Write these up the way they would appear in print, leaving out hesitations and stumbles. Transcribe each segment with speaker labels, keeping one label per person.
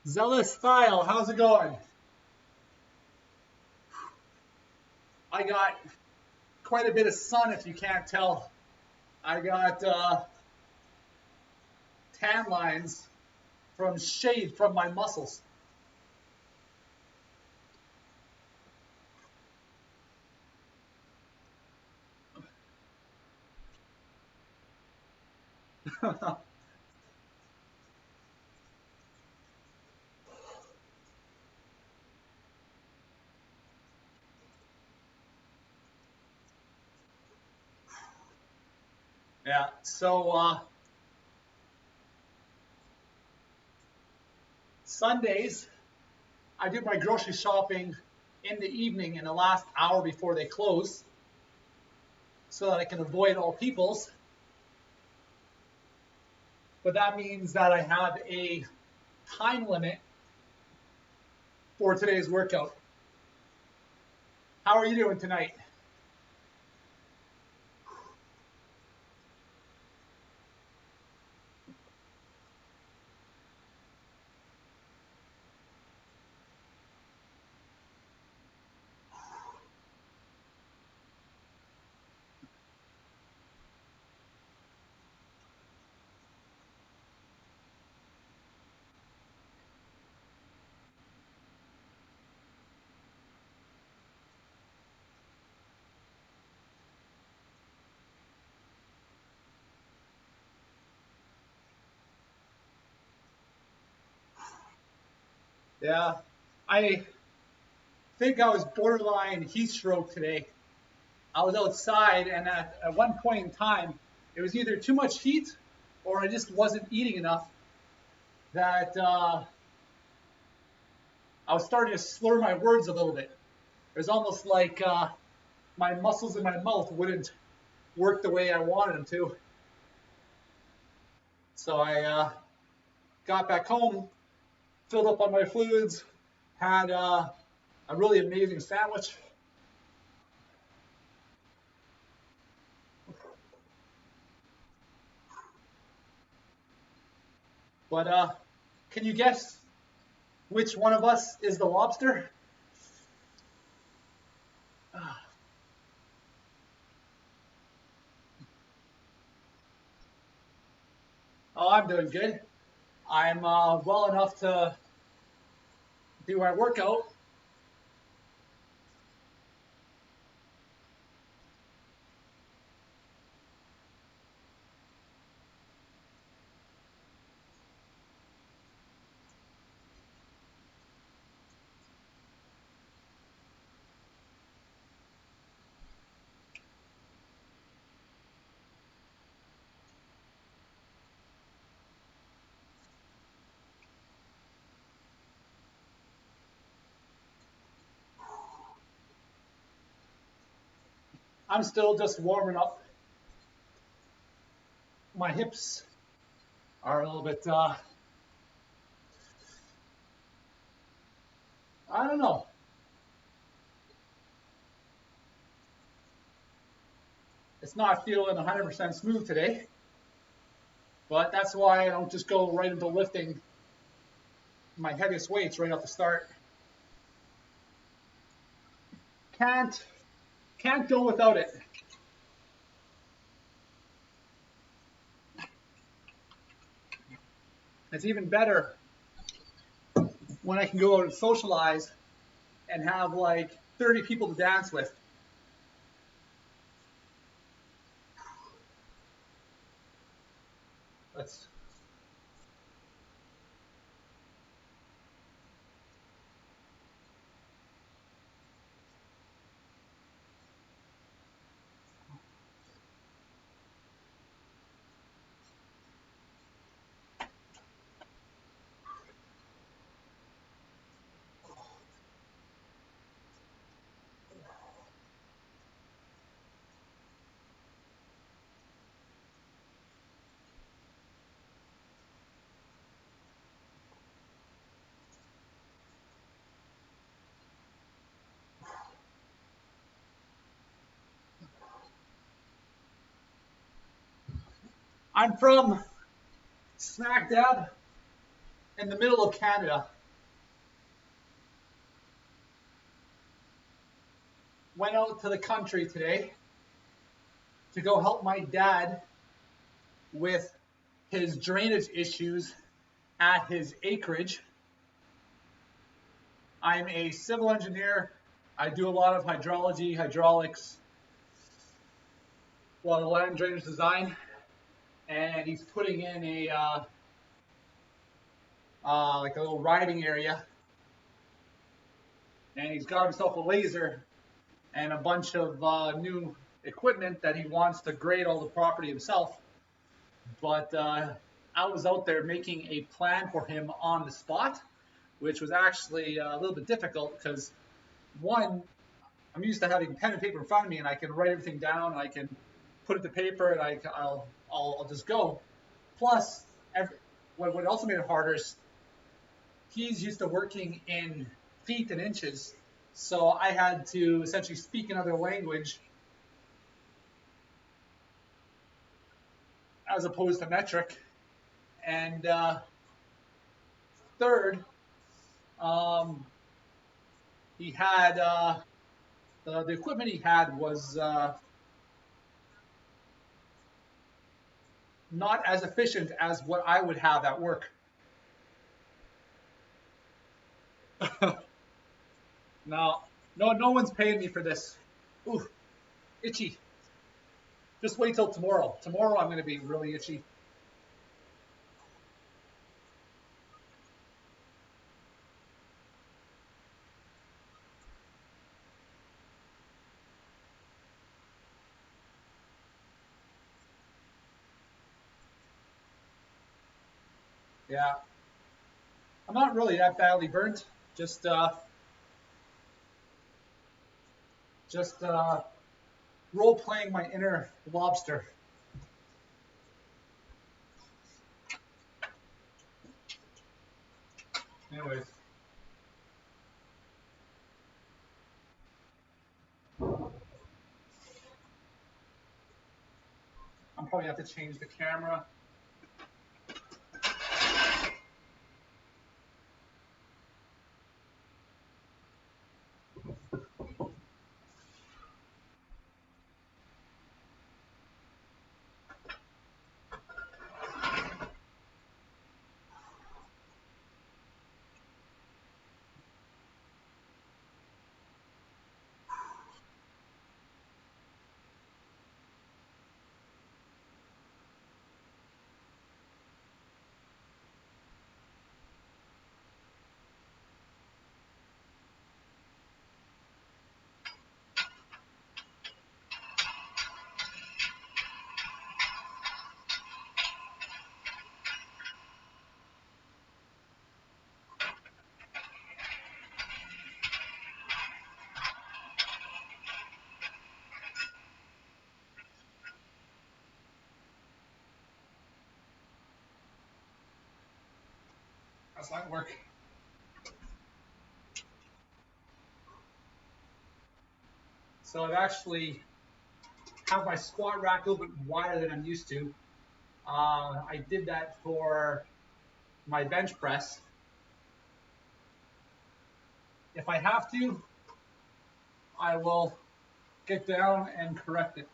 Speaker 1: Zealous Style, how's it going? I got quite a bit of sun if you can't tell. I got tan lines from shade from my muscles. Yeah, so Sundays, I do my grocery shopping in the evening in the last hour before they close so that I can avoid all peoples. But that means that I have a time limit for today's workout. How are you doing tonight? Yeah, I think I was borderline heat stroke today. I was outside, and at one point in time, it was either too much heat or I just wasn't eating enough that I was starting to slur my words a little bit. It was almost like my muscles in my mouth wouldn't work the way I wanted them to. So I got back home, filled up on my fluids, had a really amazing sandwich. But can you guess which one of us is the lobster? Oh, I'm doing good. I'm well enough to do my workout. I'm still just warming up. My hips are a little bit, I don't know. It's not feeling 100% smooth today, but that's why I don't just go right into lifting my heaviest weights right off the start. Can't can't go without it. It's even better when I can go out and socialize and have like 30 people to dance with. That's I'm from smack dab in the middle of Canada. went out to the country today to go help my dad with his drainage issues at his acreage. I'm a civil engineer. I do a lot of hydrology, hydraulics, a lot of land drainage design, and he's putting in a like a little riding area, and he's got himself a laser and a bunch of new equipment that he wants to grade all the property himself. But I was out there making a plan for him on the spot, which was actually a little bit difficult because, one, I'm used to having pen and paper in front of me and I can write everything down and I can put it to paper and I'll just go. Plus, what also made it harder is he's used to working in feet and inches, so I had to essentially speak another language as opposed to metric. And third, he had the equipment he had was not as efficient as what I would have at work. No one's paying me for this. Ooh, itchy. Just wait till tomorrow. Tomorrow I'm going to be really itchy. Yeah. I'm not really that badly burnt. Just role playing my inner lobster. Anyways. I'm probably have to change the camera. That's not work. So I've actually have my squat rack a little bit wider than I'm used to. I did that for my bench press. If I have to, I will get down and correct it.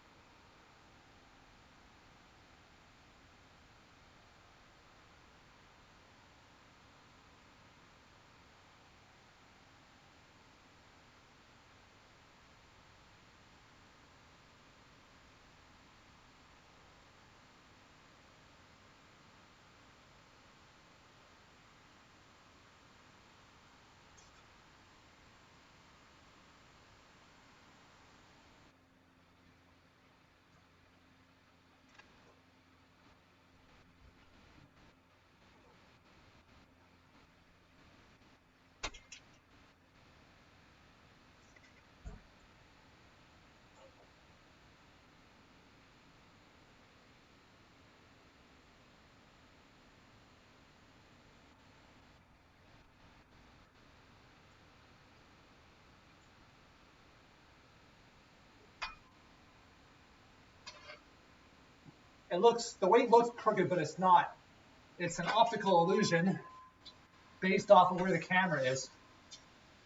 Speaker 1: The weight looks crooked, but it's not. It's an optical illusion based off of where the camera is.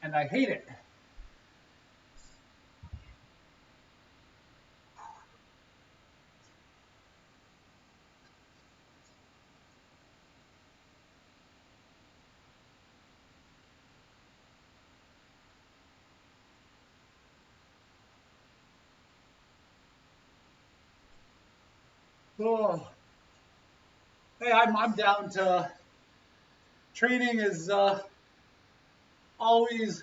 Speaker 1: And I hate it. Oh, hey, I'm down to training is always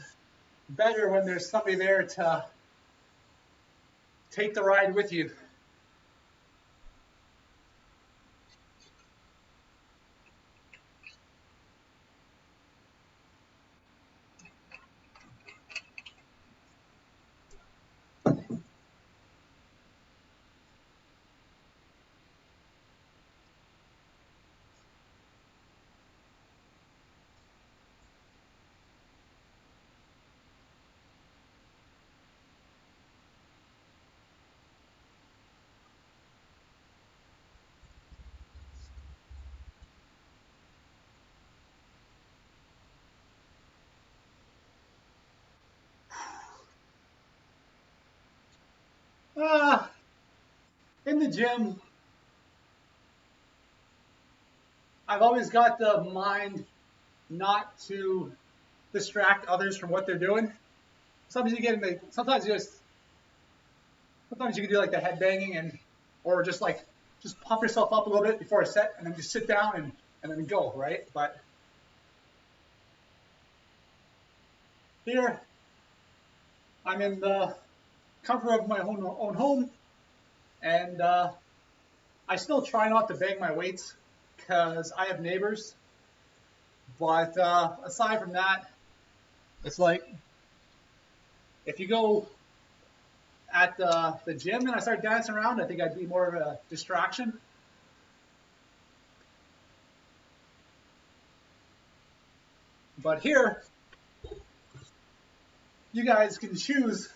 Speaker 1: better when there's somebody there to take the ride with you. Uh, in the gym, I've always got the mind not to distract others from what they're doing. Sometimes you get in the, sometimes you can do like the head banging and, or just pump yourself up a little bit before a set and then just sit down and then go, right? But here, I'm in the comfort of my own home, and I still try not to bang my weights because I have neighbors. But aside from that, it's like if you go at the gym and I start dancing around, I think I'd be more of a distraction. But here, you guys can choose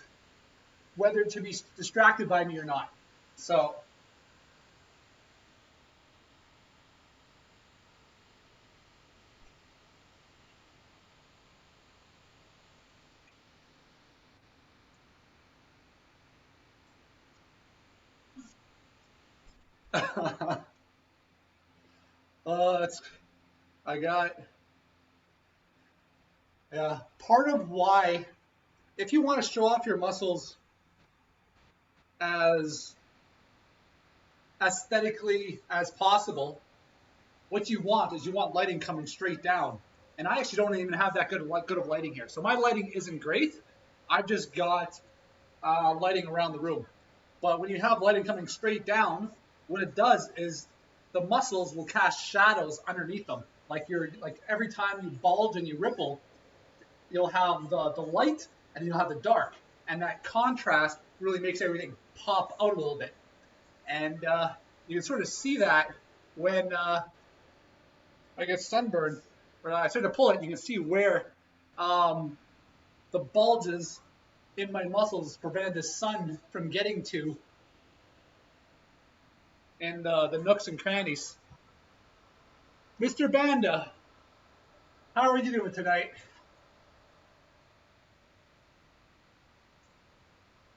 Speaker 1: whether to be distracted by me or not. So, that's I got yeah. Part of why, if you want to show off your muscles as aesthetically as possible, what you want is you want lighting coming straight down. And I actually don't even have that good of lighting here. So my lighting isn't great. I've just got lighting around the room. But when you have lighting coming straight down, what it does is the muscles will cast shadows underneath them. Like every time you bulge and you ripple, you'll have the light and you'll have the dark. And that contrast really makes everything pop out a little bit. And you can sort of see that when I get sunburned. When I start to pull it, you can see where um, the bulges in my muscles prevented the sun from getting to in the nooks and crannies. Mr. Banda, how are you doing tonight?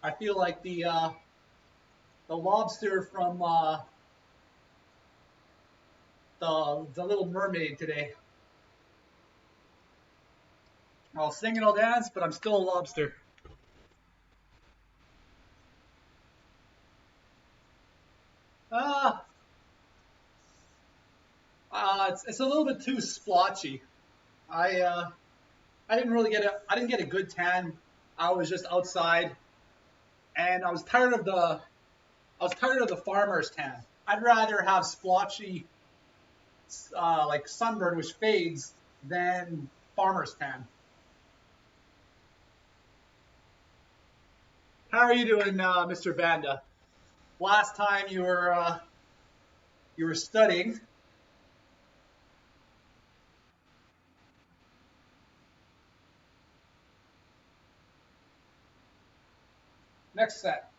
Speaker 1: I feel like the lobster from the Little Mermaid today. I'll sing and I'll dance, but I'm still a lobster. Uh, it's a little bit too splotchy. I I didn't really get I didn't get a good tan. I was just outside, and I was tired of the farmer's tan. I'd rather have splotchy like sunburn which fades than farmer's tan. How are you doing, Mr. Banda? Last time you were studying. Next set.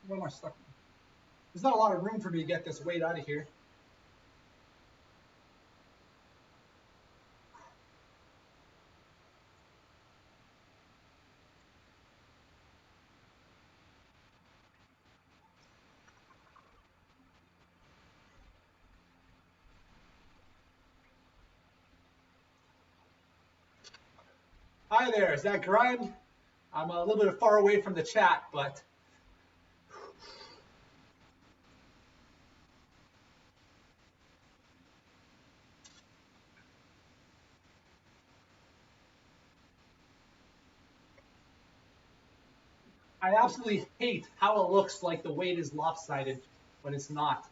Speaker 1: What am I stuck? There's not a lot of room for me to get this weight out of here. Hi there, is that Grind? I'm a little bit far away from the chat, but I absolutely hate how it looks like the weight is lopsided when it's not.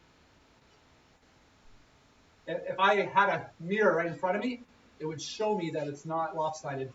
Speaker 1: If I had a mirror right in front of me, it would show me that it's not lopsided.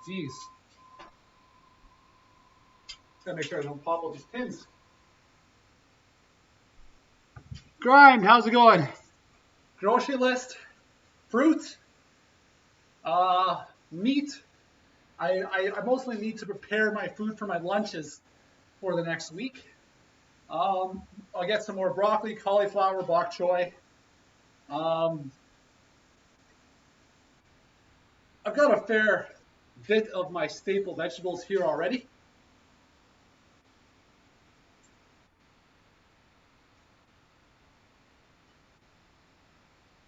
Speaker 1: Jeez. Just gotta make sure I don't pop all these pins. Grind, how's it going? Grocery list, fruit, meat. I mostly need to prepare my food for my lunches for the next week. I'll get some more broccoli, cauliflower, bok choy. Um, I've got a fair bit of my staple vegetables here already.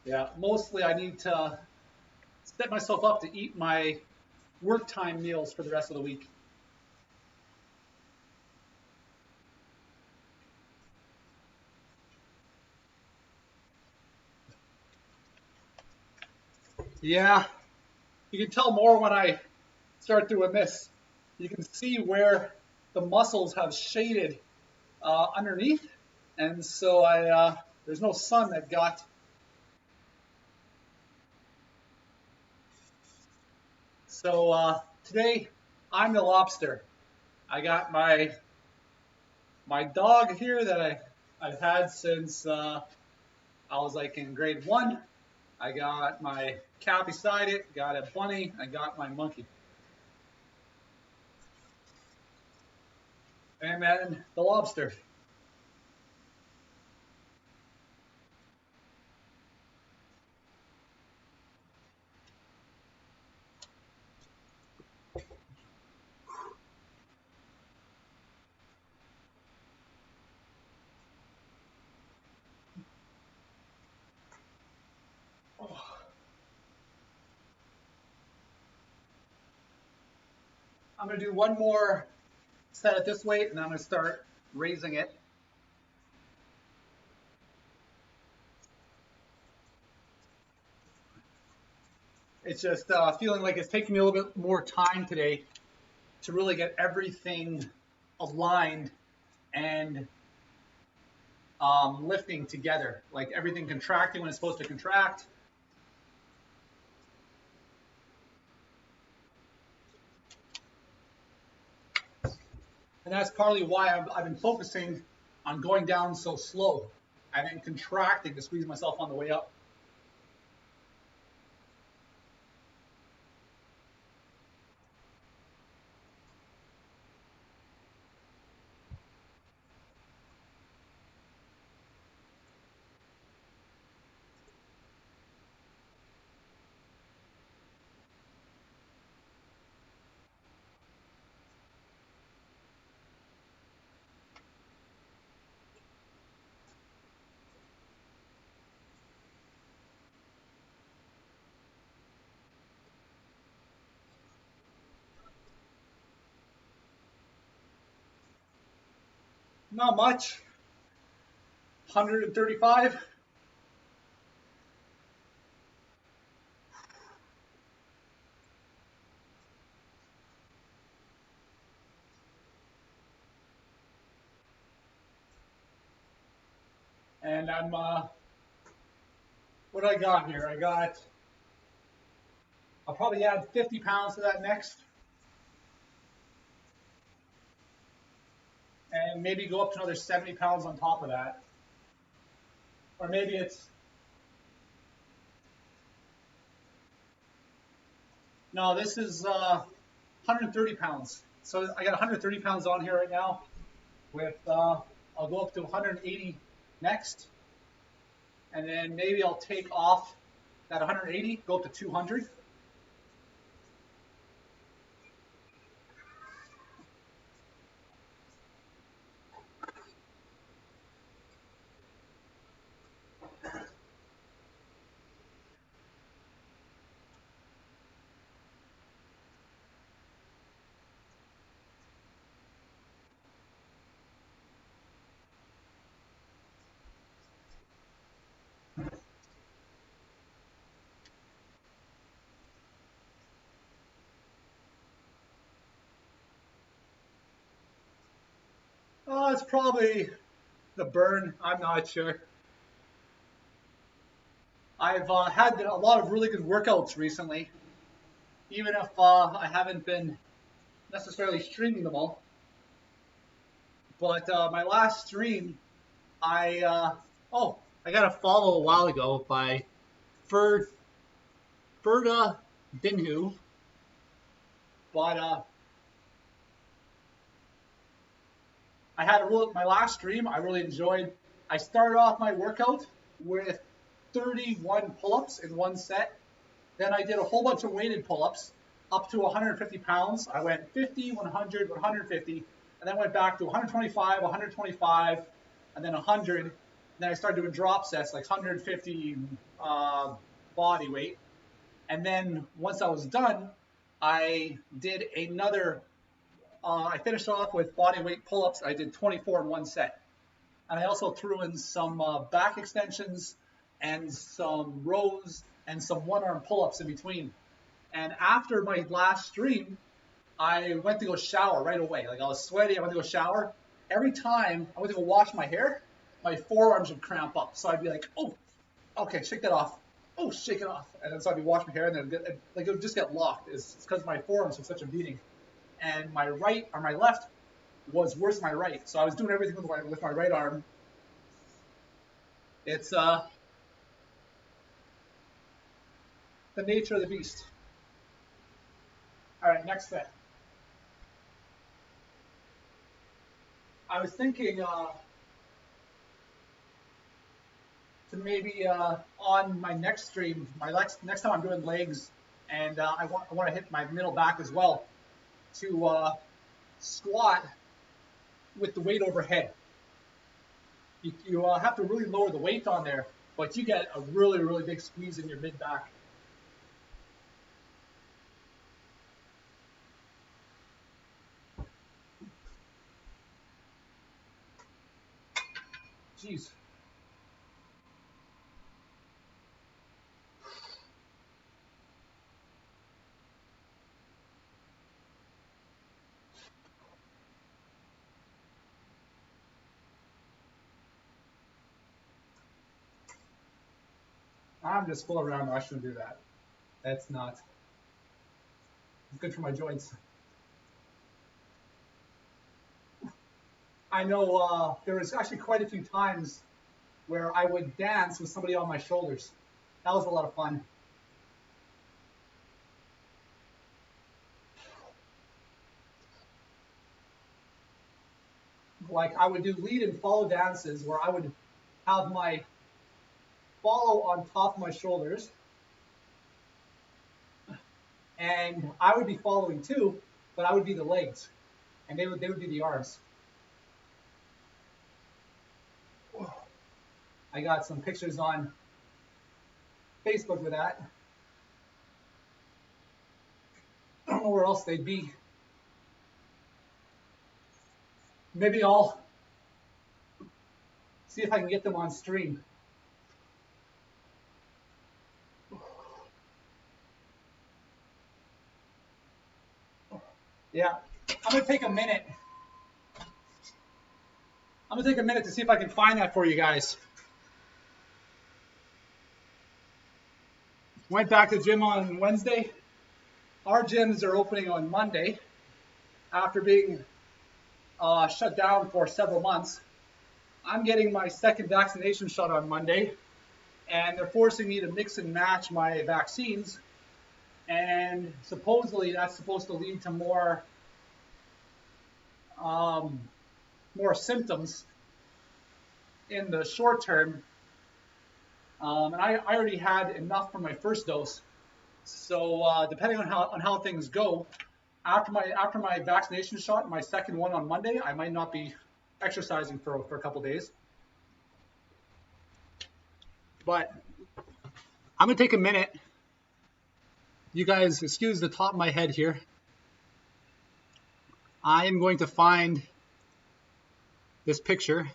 Speaker 1: Yeah, mostly I need to set myself up to eat my work time meals for the rest of the week. Yeah, you can tell more when I start doing this. You can see where the muscles have shaded underneath, and so there's no sun that got. So today I'm the lobster. I got my dog here that I've had since I was like in grade one. I got my cat beside it, got a bunny, I got my monkey. And then the lobster. I'm gonna do one more set at this weight and I'm gonna start raising it. It's just feeling like it's taking me a little bit more time today to really get everything aligned and lifting together, like everything contracting when it's supposed to contract. And that's partly why I've been focusing on going down so slow. I've been contracting to squeeze myself on the way up. Not much, 135. And what do I got here? I'll probably add 50 pounds to that next, and maybe go up to another 70 pounds on top of that. Or maybe it's, no, this is 130 pounds. So I got 130 pounds on here right now. With I'll go up to 180 next, and then maybe I'll take off that 180, go up to 200. It's probably the burn. I'm not sure. I've had a lot of really good workouts recently, even if I haven't been necessarily streaming them all. But my last stream, I got a follow a while ago by Ferda Dinhu, but I had my last stream. I really enjoyed. I started off my workout with 31 pull-ups in one set. Then I did a whole bunch of weighted pull-ups up to 150 pounds. I went 50, 100, 150, and then went back to 125, 125, and then 100. And then I started doing drop sets, like 150 body weight. And then once I was done, I did another. I finished off with body weight pull-ups. I did 24 in one set. And I also threw in some back extensions and some rows and some one-arm pull-ups in between. And after my last stream, I went to go shower right away. Like I was sweaty, I went to go shower. Every time I went to go wash my hair, my forearms would cramp up. So I'd be like, oh, okay, shake that off. Oh, shake it off. And then so I'd be washing my hair and then it would just get locked. It's because my forearms were such a beating. And my right or my left was worse than my right. So I was doing everything with my right arm. It's the nature of the beast. All right, next set. I was thinking to maybe on my next stream, next time I'm doing legs, and I want to hit my middle back as well, to squat with the weight overhead. You have to really lower the weight on there, but you get a really, really big squeeze in your mid back. Jeez. I'm just full around. I shouldn't do that. That's not good for my joints. I know there was actually quite a few times where I would dance with somebody on my shoulders. That was a lot of fun. Like I would do lead and follow dances where I would have my follow on top of my shoulders, and I would be following too, but I would be the legs, and they would be the arms. I got some pictures on Facebook with that. I don't know where else they'd be. Maybe I'll see if I can get them on stream. Yeah, I'm gonna take a minute. I'm gonna take a minute to see if I can find that for you guys. Went back to the gym on Wednesday. Our gyms are opening on Monday after being shut down for several months. I'm getting my second vaccination shot on Monday, and they're forcing me to mix and match my vaccines. and supposedly that's supposed to lead to um, more symptoms in the short term. And I already had enough from my first dose, so depending on how things go, after my vaccination shot, my second one on Monday, I might not be exercising for a couple days. But I'm gonna take a minute. You guys, excuse the top of my head here. I am going to find this picture.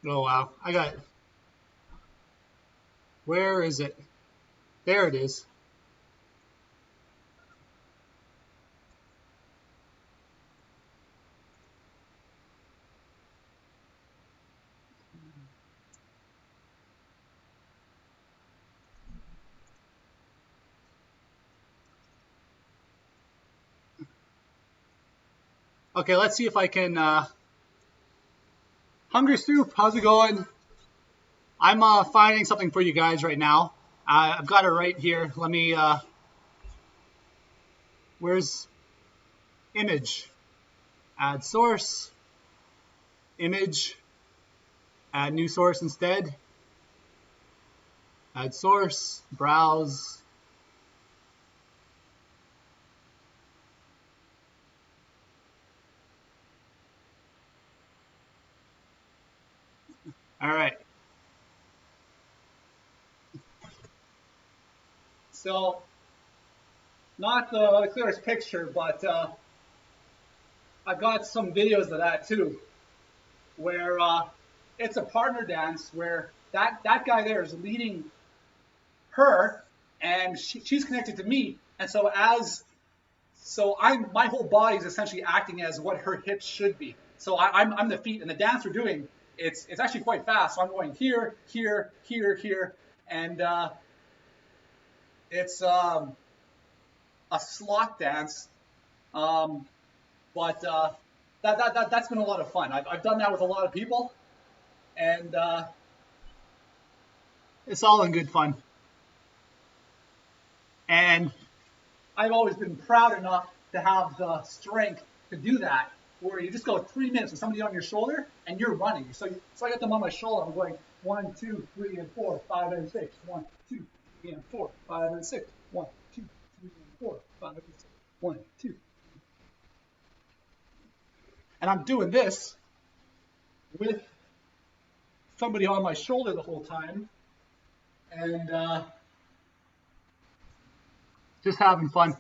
Speaker 1: Oh wow, I got it. Where is it? There it is. Okay, let's see if I can. Hungry Soup, how's it going? I'm finding something for you guys right now. I've got it right here. Let me. Where's image? Add source. Image. Add new source instead. Add source. Browse. All right. So, not the clearest picture, but I've got some videos of that too, where it's a partner dance where that guy there is leading her, and she's connected to me, and I'm my whole body is essentially acting as what her hips should be. So I'm the feet, and the dance we're doing it's actually quite fast. So I'm going here, here, here, here, and it's a slot dance, um, but that's been a lot of fun. I've done that with a lot of people, and it's all in good fun. And I've always been proud enough to have the strength to do that, where you just go 3 minutes with somebody on your shoulder and you're running. So I got them on my shoulder. I'm going 1, 2, 3, and 4, 5, and 6. 1, 2, 3, and 4, 5, and 6. 1, 2, 3, and 4, 5, and 6. 1, 2. And I'm doing this with somebody on my shoulder the whole time, and just having fun.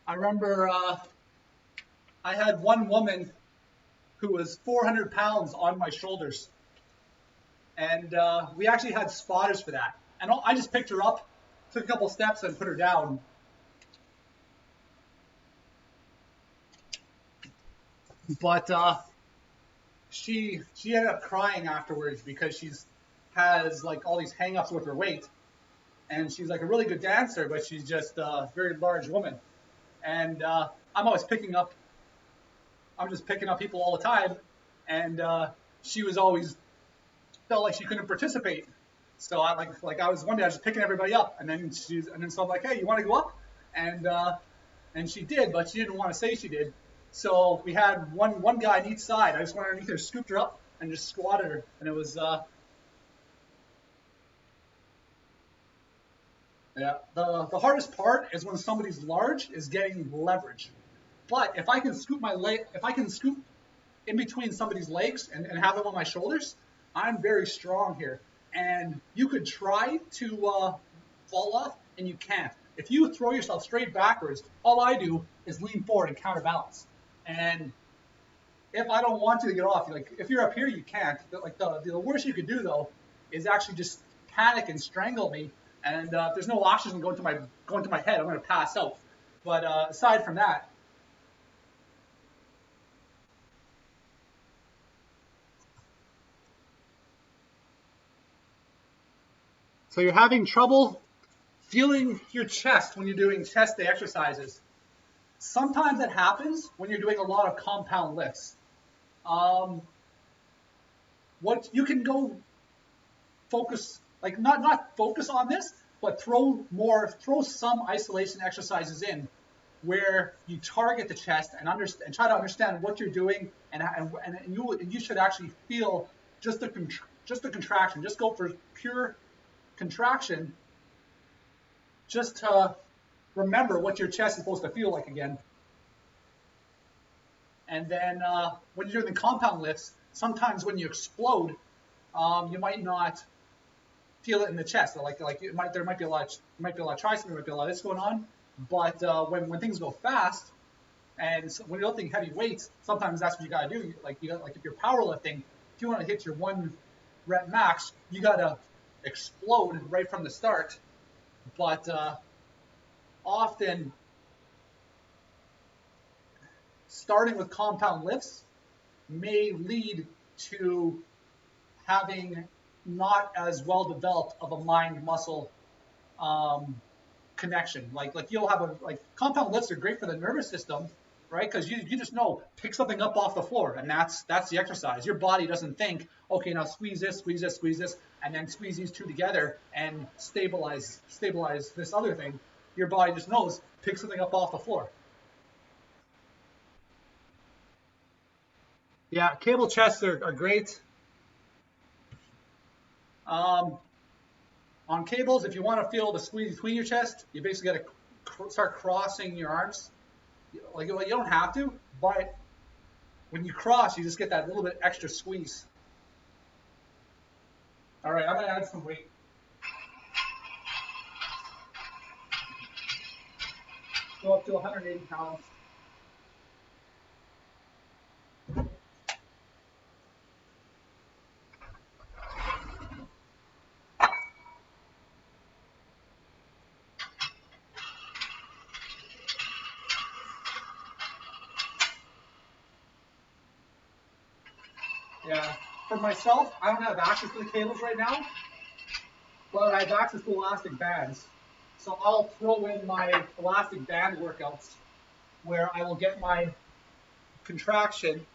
Speaker 1: I remember I had one woman who was 400 pounds on my shoulders, and we actually had spotters for that. And I just picked her up, took a couple steps, and put her down. But she ended up crying afterwards because she's has like all these hang-ups with her weight, and she's like a really good dancer, but she's just a very large woman. And I'm always I'm just picking up people all the time, and she was always felt like she couldn't participate. So I was one day I was just picking everybody up, and then so I'm like, hey, you want to go up? And she did, but she didn't want to say she did. So we had one guy on each side. I just went underneath her, scooped her up, and just squatted her, and it was yeah. The hardest part is when somebody's large is getting leverage. But if I can scoop in between somebody's legs and have them on my shoulders, I'm very strong here. And you could try to fall off, and you can't. If you throw yourself straight backwards, all I do is lean forward and counterbalance. And if I don't want you to get off, like if you're up here, you can't. Like the worst you could do though is actually just panic and strangle me. And if there's no oxygen going to my head, I'm going to pass out. But aside from that, so you're having trouble feeling your chest when you're doing chest day exercises. Sometimes that happens when you're doing a lot of compound lifts. Um, what you can go focus, like not focus on this, but throw some isolation exercises in where you target the chest and understand and try to understand what you're doing, and you should actually feel just the contraction. Just go for pure contraction, just to remember what your chest is supposed to feel like again. And then when you're doing the compound lifts, sometimes when you explode, you might not feel it in the chest. So like there might be a lot of triceps, there might be a lot of this going on. But when things go fast, and when you're lifting heavy weights, sometimes that's what you gotta do. Like if you're powerlifting, if you want to hit your 1 rep max, you gotta explode right from the start. But often starting with compound lifts may lead to having not as well developed of a mind muscle connection. Like you'll have compound lifts are great for the nervous system, right? Because you just know, pick something up off the floor, and that's the exercise. Your body doesn't think, okay, now squeeze this, and then squeeze these two together and stabilize this other thing. Your body just knows, pick something up off the floor. Yeah, cable chests are great. Um, on cables, if you want to feel the squeeze between your chest, you basically got to start crossing your arms. Like you don't have to, but when you cross, you just get that little bit extra squeeze. All right, I'm gonna add some weight. Go up to 180 pounds. Yeah. For myself, I don't have access to the cables right now, but I have access to elastic bands. So I'll throw in my elastic band workouts where I will get my contraction.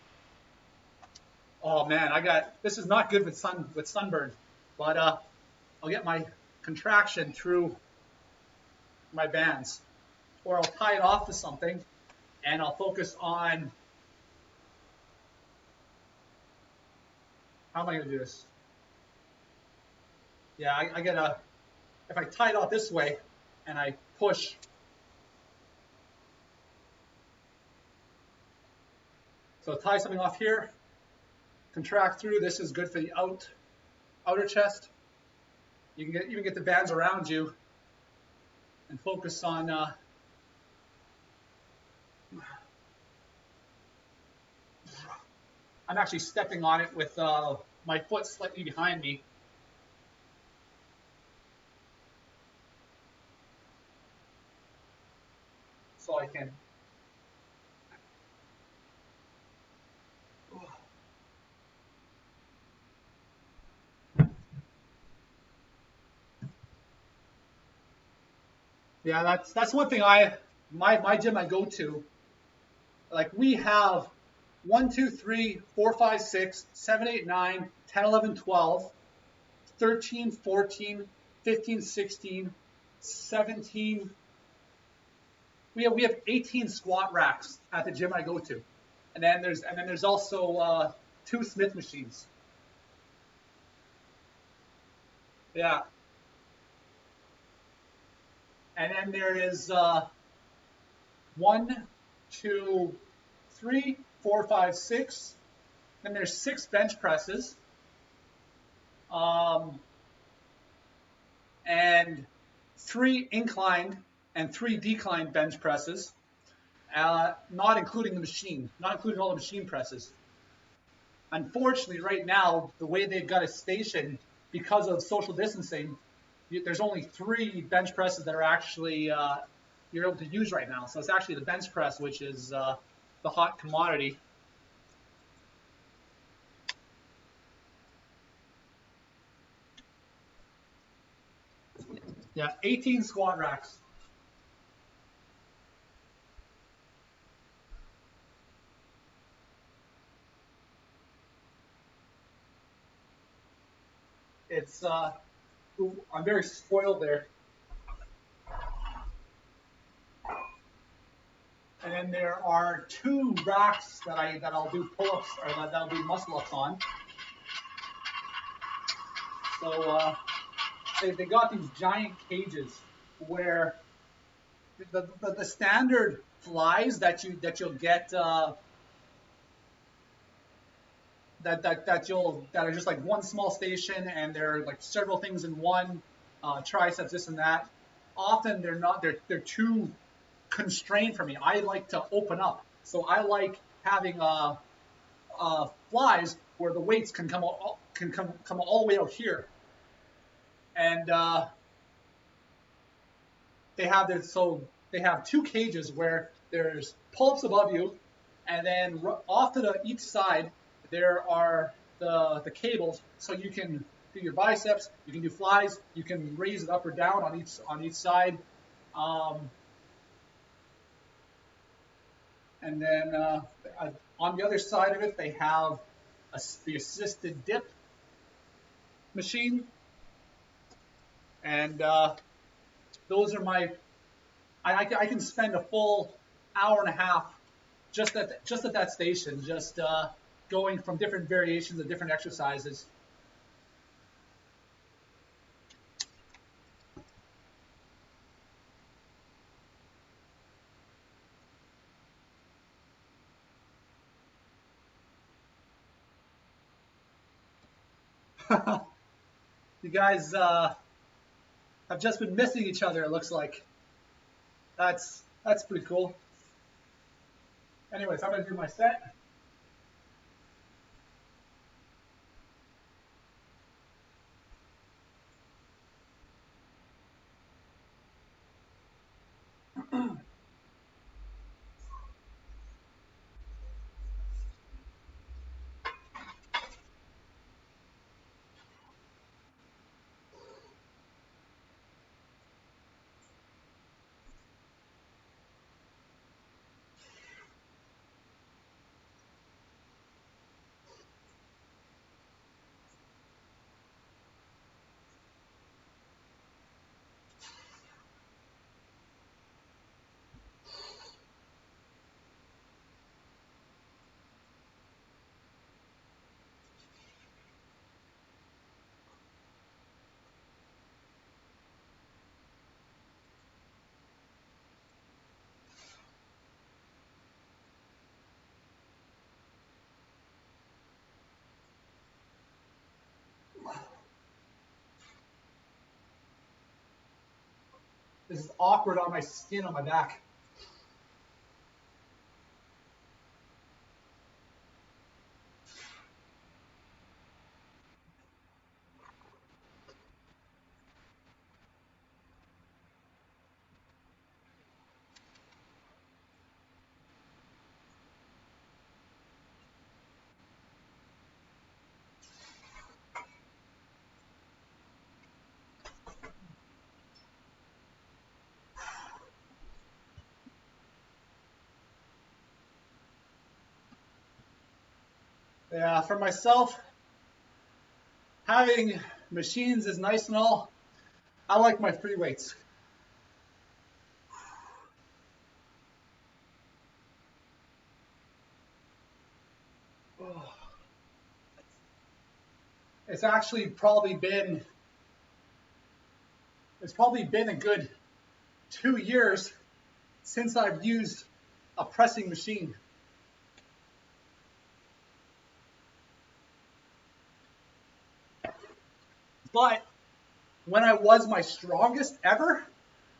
Speaker 1: Oh man, this is not good with sunburn, but I'll get my contraction through my bands, or I'll tie it off to something, and I'll focus on how am I going to do this. Yeah, I get if I tie it off this way and I push, so tie something off here, contract through. This is good for the outer chest. You can even get the bands around you and focus on I'm actually stepping on it with my foot slightly behind me. So I can yeah, that's one thing my gym I go to, like we have 1, 2, 3, 4, 5, 6, 7, 8, 9, 10, 11, 12, 13, 14, 15, 16, 17. We have 18 squat racks at the gym I go to, and then there's also 2 Smith machines. Yeah, and then there is 1, 2, 3, 4, 5, 6. Then there's 6 bench presses, and 3 inclined and 3 declined bench presses, not including the machine, not including all the machine presses. Unfortunately, right now, the way they've got it stationed, because of social distancing, there's only 3 bench presses that are actually you're able to use right now. So it's actually the bench press, which is the hot commodity. Yeah, 18 squat racks. It's I'm very spoiled there. And then there are 2 racks that I'll do pull-ups or that'll do muscle-ups on. So they got these giant cages where the standard flies that you'll get that are just like one small station and they're like several things in one, triceps, this and that. Often they're not. They're too constrained for me. I like to open up, so I like having flies where the weights can come all the way out here, and they have 2 cages where there's pull-ups above you, and then off to each side there are the cables, so you can do your biceps, you can do flies, you can raise it up or down on each side, and then on the other side of it they have the assisted dip machine, and those are my. I can spend a full hour and a half just at that station, just going from different variations of different exercises. You guys have just been missing each other. It looks like that's pretty cool. Anyways, I'm gonna do my set. This is awkward on my skin on my back. Yeah, for myself, having machines is nice and all. I like my free weights. It's actually probably been a good 2 years since I've used a pressing machine. But when I was my strongest ever,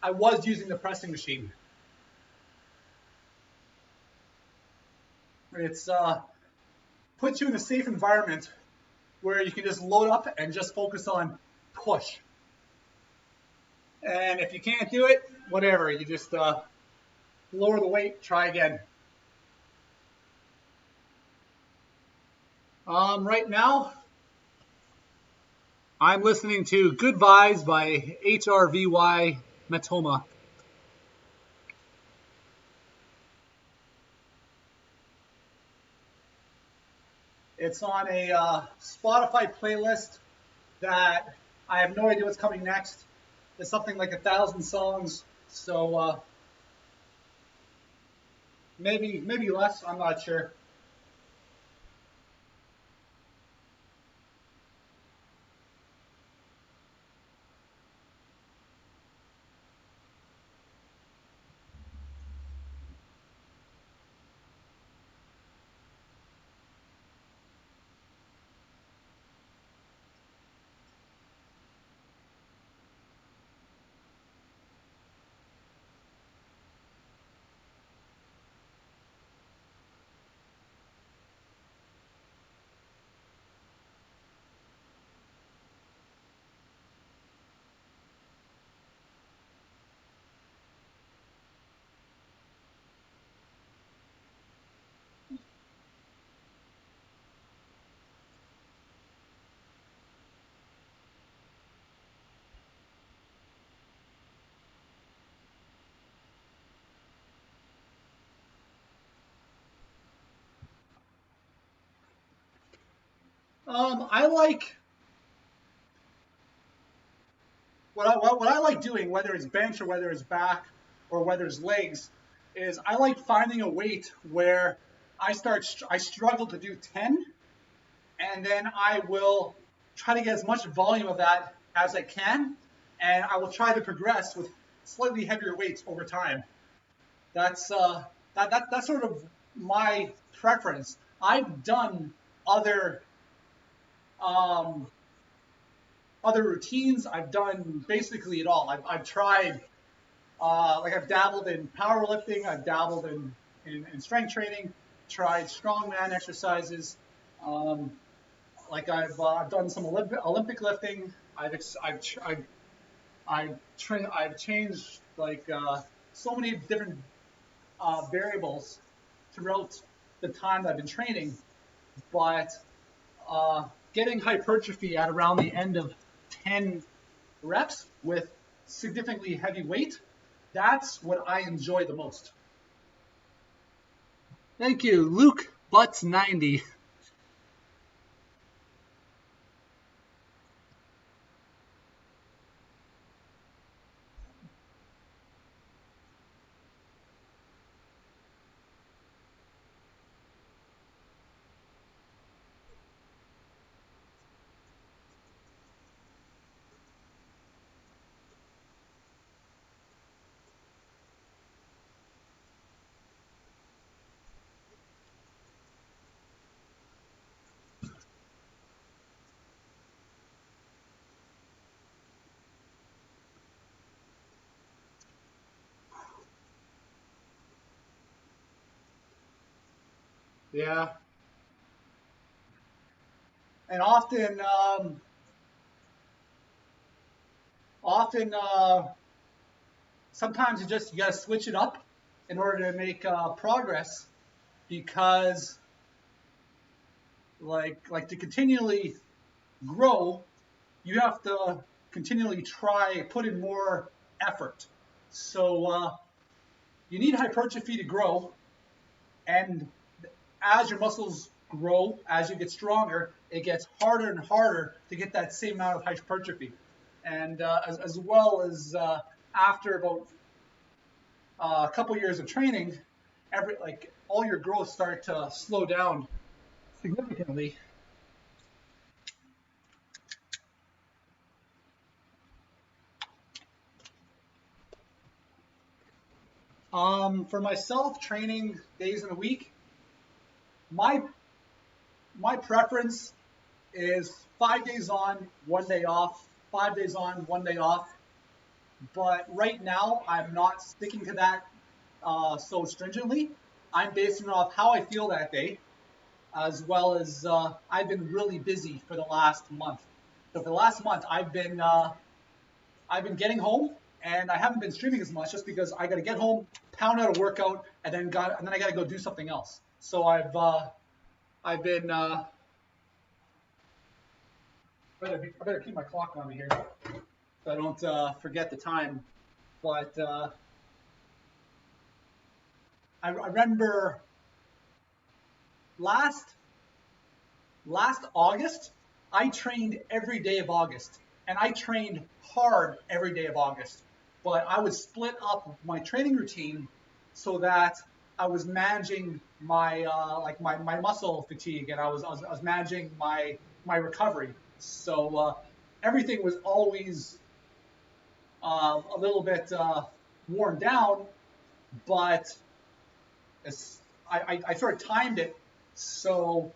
Speaker 1: I was using the pressing machine. It's puts you in a safe environment where you can just load up and just focus on push. And if you can't do it, whatever, you just lower the weight, try again. Right now, I'm listening to Good Vibes by HRVY Matoma. It's on a Spotify playlist that I have no idea what's coming next. It's something like 1,000 songs, so maybe less. I'm not sure. I like what I like doing, whether it's bench or whether it's back or whether it's legs, is I like finding a weight where I struggle to do 10, and then I will try to get as much volume of that as I can, and I will try to progress with slightly heavier weights over time. That's that's sort of my preference. I've done other um, other routines. I've done basically it all. I've tried like I've dabbled in powerlifting. I've dabbled in strength training. Tried strongman exercises. Um, I've done some Olympic lifting. I've changed like so many different variables throughout the time that I've been training, but getting hypertrophy at around the end of 10 reps with significantly heavy weight, that's what I enjoy the most. Thank you, Luke Butts 90. Yeah, and often sometimes you gotta switch it up in order to make progress because like to continually grow, you have to continually try put in more effort. So you need hypertrophy to grow, and as your muscles grow, as you get stronger, it gets harder and harder to get that same amount of hypertrophy. And as well as after about a couple years of training, every like all your growth start to slow down significantly. For myself, training days in a week, my my preference is 5 days on, 1 day off, 5 days on, 1 day off. But right now, I'm not sticking to that so stringently. I'm basing it off how I feel that day, as well as I've been really busy for the last month. So for the last month, I've been getting home. and I haven't been streaming as much just because I got to get home, pound out a workout, and then I got to go do something else. So I've been I better keep my clock on me here so I don't forget the time. But I remember last last August, I trained every day of August, and I trained hard every day of August. But I would split up my training routine so that I was managing my my muscle fatigue, and I was managing my recovery. So everything was always a little bit worn down, but I sort of timed it so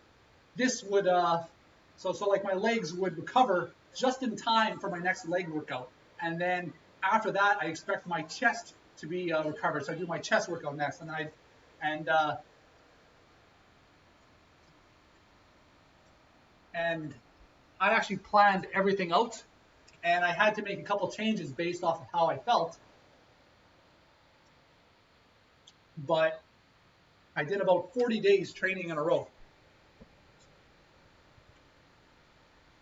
Speaker 1: this would so like my legs would recover just in time for my next leg workout, and then after that I expect my chest to be recovered. So I do my chest workout next, and uh, and I actually planned everything out, and I had to make a couple changes based off of how I felt, but I did about 40 days training in a row.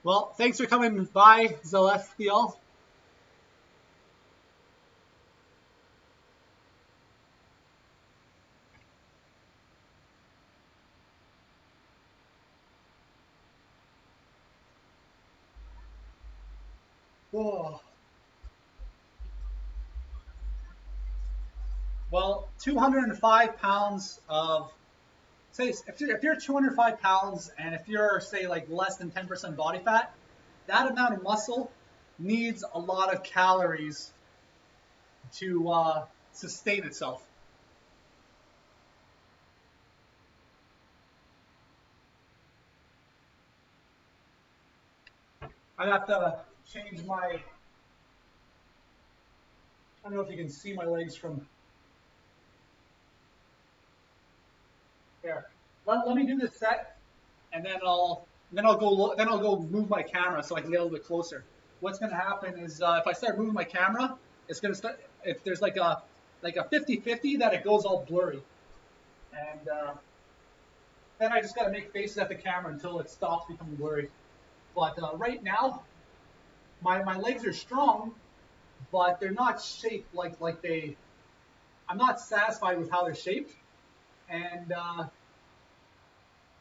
Speaker 1: Well, thanks for coming by, Zelestial. Oh. Well, 205 pounds of say if you're 205 pounds and if you're say like less than 10% body fat, that amount of muscle needs a lot of calories to sustain itself. I have to change my. I don't know if you can see my legs from here. Let me do this set, and then I'll go move my camera so I can get a little bit closer. What's going to happen is if I start moving my camera, it's going to start. If there's like a 50-50 that it goes all blurry, and then I just got to make faces at the camera until it stops becoming blurry. But right now, my legs are strong, but they're not shaped like they. I'm not satisfied with how they're shaped, and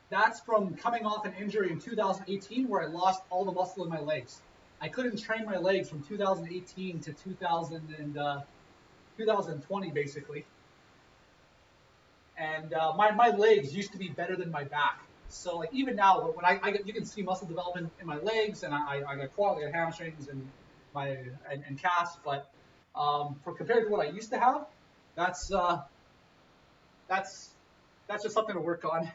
Speaker 1: that's from coming off an injury in 2018 where I lost all the muscle in my legs. I couldn't train my legs from 2018 to 2020 basically, and my legs used to be better than my back. So like even now, when you can see muscle development in my legs, and I got quad, I got hamstrings, and my and calves, but for compared to what I used to have, that's uh, that's that's just something to work on,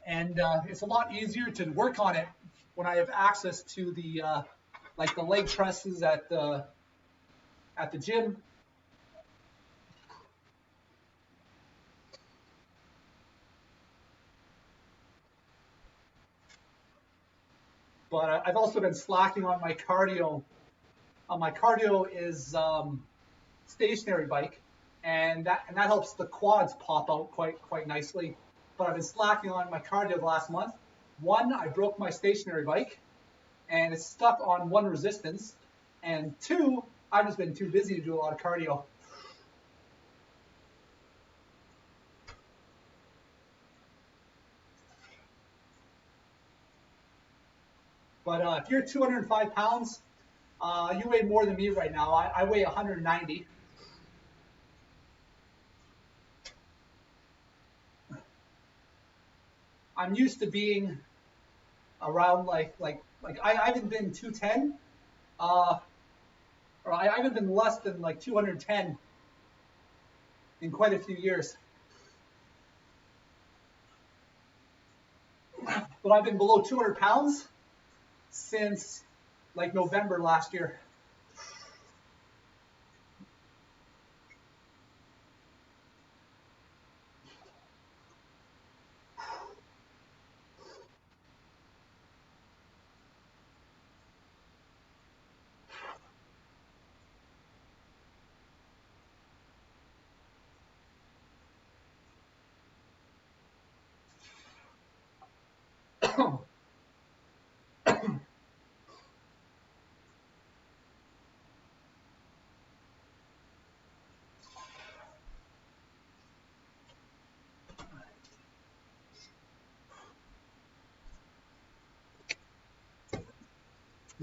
Speaker 1: and it's a lot easier to work on it when I have access to the like the leg presses at the gym. But I've also been slacking on my cardio. My cardio is stationary bike, and that helps the quads pop out quite nicely. But I've been slacking on my cardio the last month. One, I broke my stationary bike, and it's stuck on one resistance. And two, I've just been too busy to do a lot of cardio. But if you're 205 pounds, you weigh more than me right now. I weigh 190. I'm used to being around I haven't been 210, uh, or I haven't been less than like 210 in quite a few years. But I've been below 200 pounds since like November last year.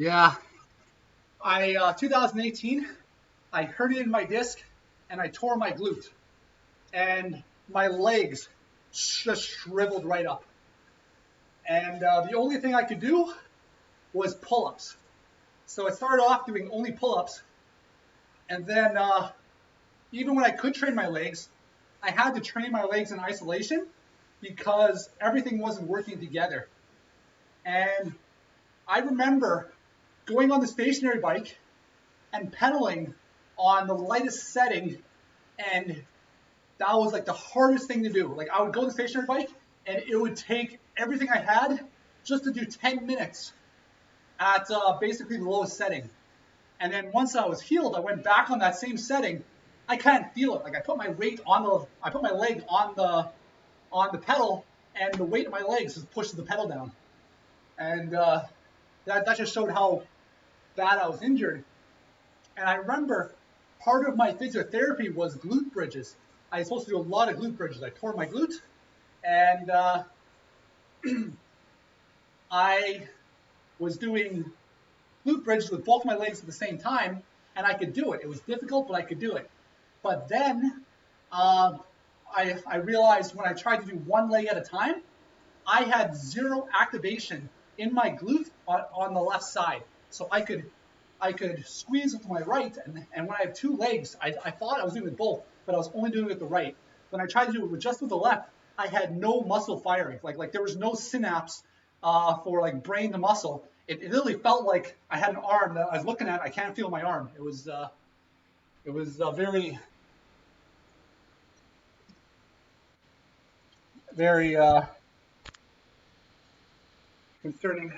Speaker 1: Yeah, 2018, I herniated my disc and I tore my glute, and my legs just shriveled right up. And the only thing I could do was pull-ups. So I started off doing only pull-ups, and then even when I could train my legs, I had to train my legs in isolation because everything wasn't working together. And I remember going on the stationary bike and pedaling on the lightest setting, and that was like the hardest thing to do. Like I would go on the stationary bike and it would take everything I had just to do 10 minutes at basically the lowest setting. And then once I was healed, I went back on that same setting. I can't feel it. Like I put my leg on the pedal, and the weight of my legs just pushes the pedal down. And that just showed how bad I was injured. And I remember part of my physiotherapy was glute bridges. I was supposed to do a lot of glute bridges. I tore my glute, and I was doing glute bridges with both my legs at the same time, and I could do it. It was difficult, but I could do it. But then um, I realized when I tried to do one leg at a time, I had zero activation in my glute on the left side. So I could squeeze with my right, and when I have two legs, I thought I was doing it with both, but I was only doing it with the right. When I tried to do it with just with the left, I had no muscle firing. Like there was no synapse for like brain to muscle. It literally felt like I had an arm that I was looking at. I can't feel my arm. It was very very concerning.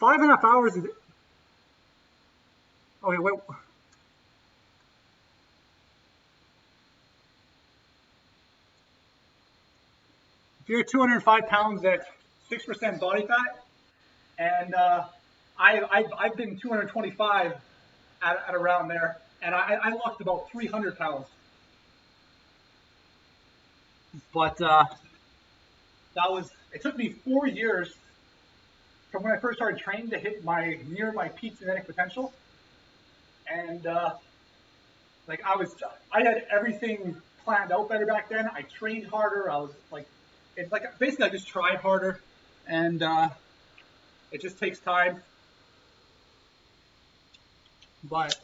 Speaker 1: 5.5 hours. Okay, wait. If you're 205 pounds at 6% body fat, and I've been 225 at around there, and I lost about 300 pounds. But that was it took me 4 years from when I first started training to hit my near my peak genetic potential, and like I had everything planned out better back then. I trained harder. I was like, it's like basically I just tried harder, and it just takes time. But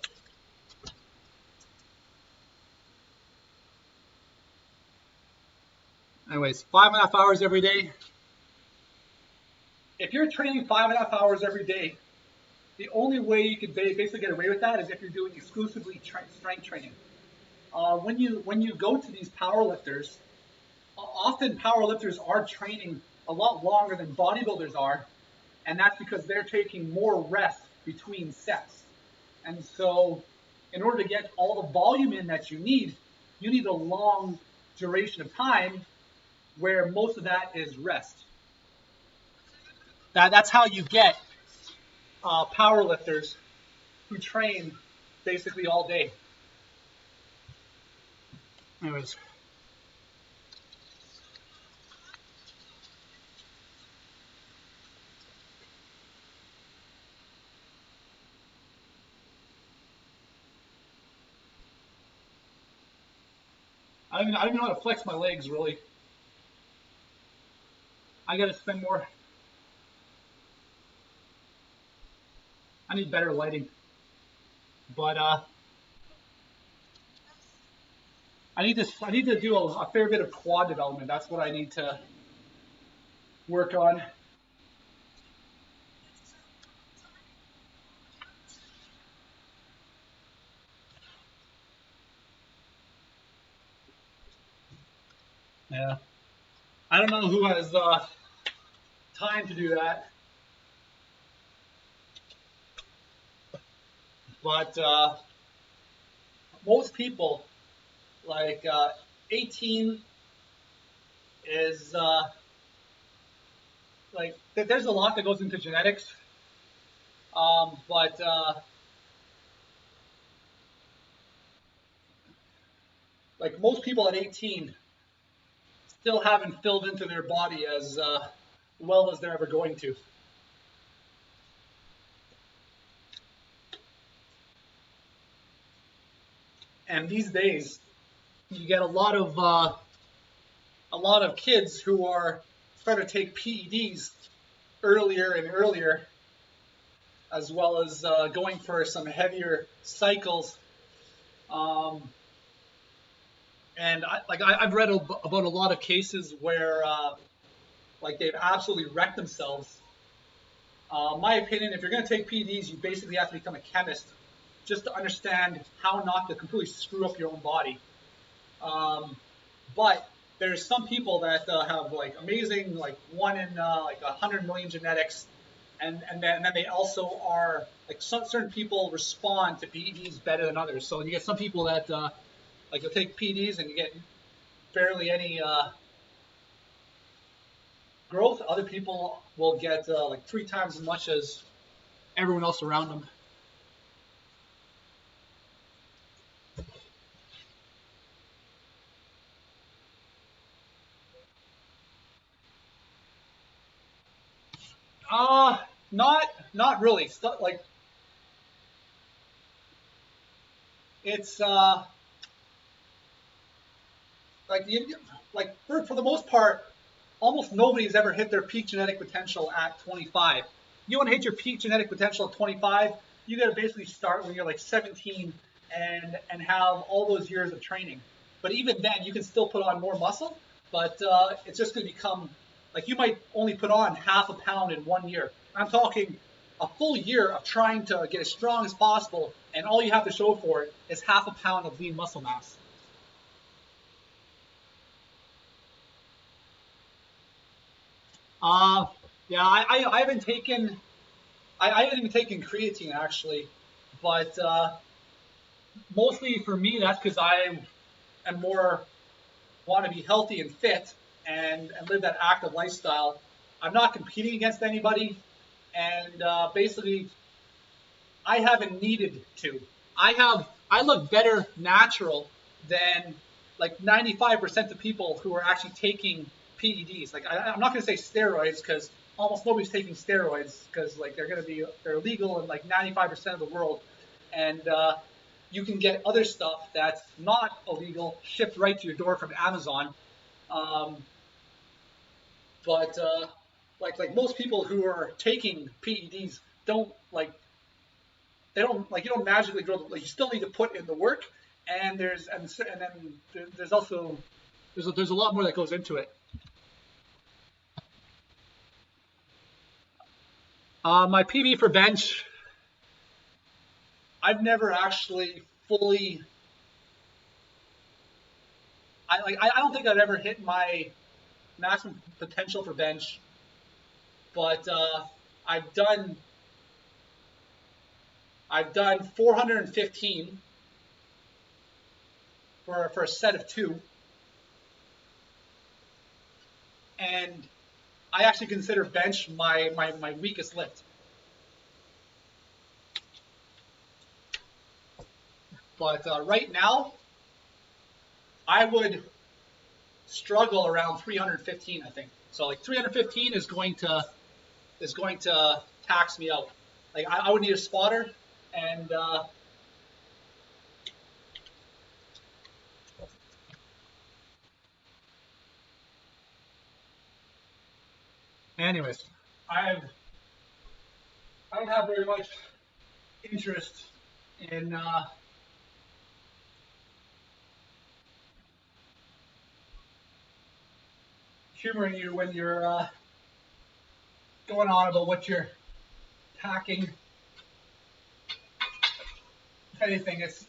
Speaker 1: anyways, 5.5 hours every day. If you're training 5.5 hours every day, the only way you could basically get away with that is if you're doing exclusively strength training. When you go to these power lifters, often power lifters are training a lot longer than bodybuilders are, and that's because they're taking more rest between sets. And so, in order to get all the volume in that you need a long duration of time where most of that is rest. That's how you get power lifters who train basically all day. Anyways, I don't even know how to flex my legs really. I got to spend more. I need better lighting, but I need to do a fair bit of quad development. That's what I need to work on. Yeah, I don't know who has time to do that, but most people like 18 is like there's a lot that goes into genetics, but like most people at 18 still haven't filled into their body as well as they're ever going to. And these days, you get a lot of kids who are starting to take PEDs earlier and earlier, as well as going for some heavier cycles. Um, and I've read about a lot of cases where like they've absolutely wrecked themselves. My opinion, if you're going to take PEDs, you basically have to become a chemist just to understand how not to completely screw up your own body. But there's some people that have like amazing, like one in like 100 million genetics, and then they also are like certain people respond to PEDs better than others. So you get some people that like you'll take PEDs and you get barely any growth. Other people will get like 3 times as much as everyone else around them. Uh, not not really. Like it's like like for the most part, almost nobody's ever hit their peak genetic potential at 25. You want to hit your peak genetic potential at 25, you got to basically start when you're like 17 and have all those years of training. But even then, you can still put on more muscle, but it's just going to become like you might only put on half a pound in 1 year. I'm talking a full year of trying to get as strong as possible, and all you have to show for it is half a pound of lean muscle mass. Uh, yeah, I haven't taken I haven't even taken creatine actually, but mostly for me that's because I am more want to be healthy and fit and live that active lifestyle. I'm not competing against anybody, and basically I haven't needed to. I look better natural than like 95% of people who are actually taking PEDs. Like I'm not going to say steroids because almost nobody's taking steroids because like they're illegal in like 95% of the world, and you can get other stuff that's not illegal shipped right to your door from Amazon. Um, but like most people who are taking PEDs don't like they don't like you don't magically grow. Like you still need to put in the work, and then there's also there's a lot more that goes into it. My PB for bench, I've never actually fully. I don't think I've ever hit my maximum potential for bench, but I've done I've done 415 for a set of two, and I actually consider bench my weakest lift. But right now, I would struggle around 315. I think so. Like 315 is going to tax me out. Like I would need a spotter, and anyways, I've I don't have very much interest in humoring you when you're going on about what you're packing. If anything, it's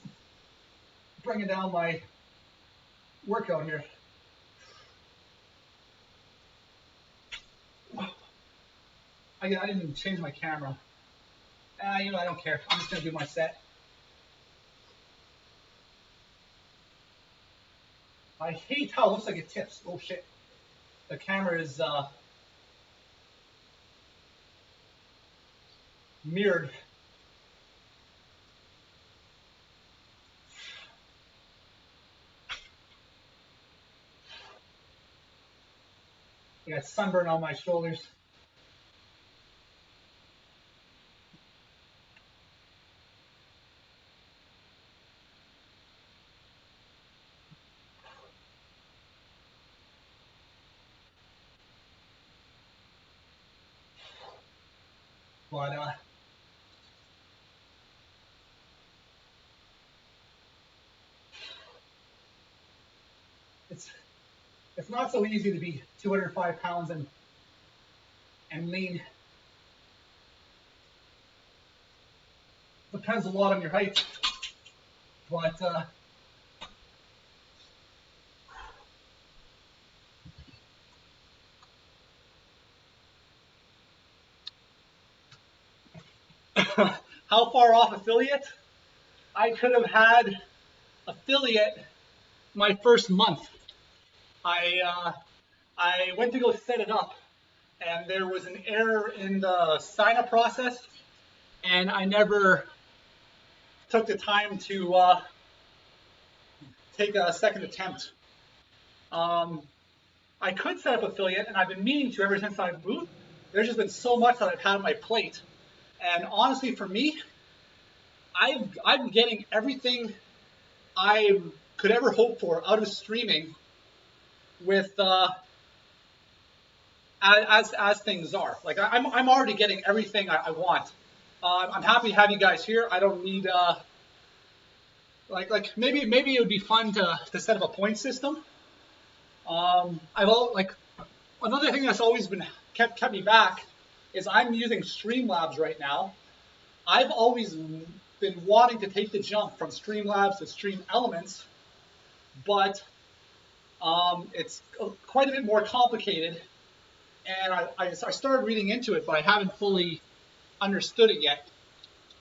Speaker 1: bringing down my workout here. I didn't even change my camera. I don't care. I'm just gonna do my set. I hate how it looks like it tips. Oh shit. The camera is mirrored. I got sunburn on my shoulders. But it's not so easy to be 205 pounds and lean. Depends a lot on your height, but how far off affiliate? I could have had affiliate my first month. I went to go set it up, and there was an error in the sign up process, and I never took the time to take a second attempt. I could set up affiliate, and I've been meaning to ever since I've moved. There's just been so much that I've had on my plate, and honestly, for me, I'm getting everything I could ever hope for out of streaming with as things are. Like I'm already getting everything I want. I'm happy to have you guys here. I don't need like maybe it would be fun to set up a point system. Like another thing that's always been kept me back is I'm using Streamlabs right now. I've always been wanting to take the jump from Streamlabs to Stream Elements, but it's quite a bit more complicated, and I started reading into it, but I haven't fully understood it yet.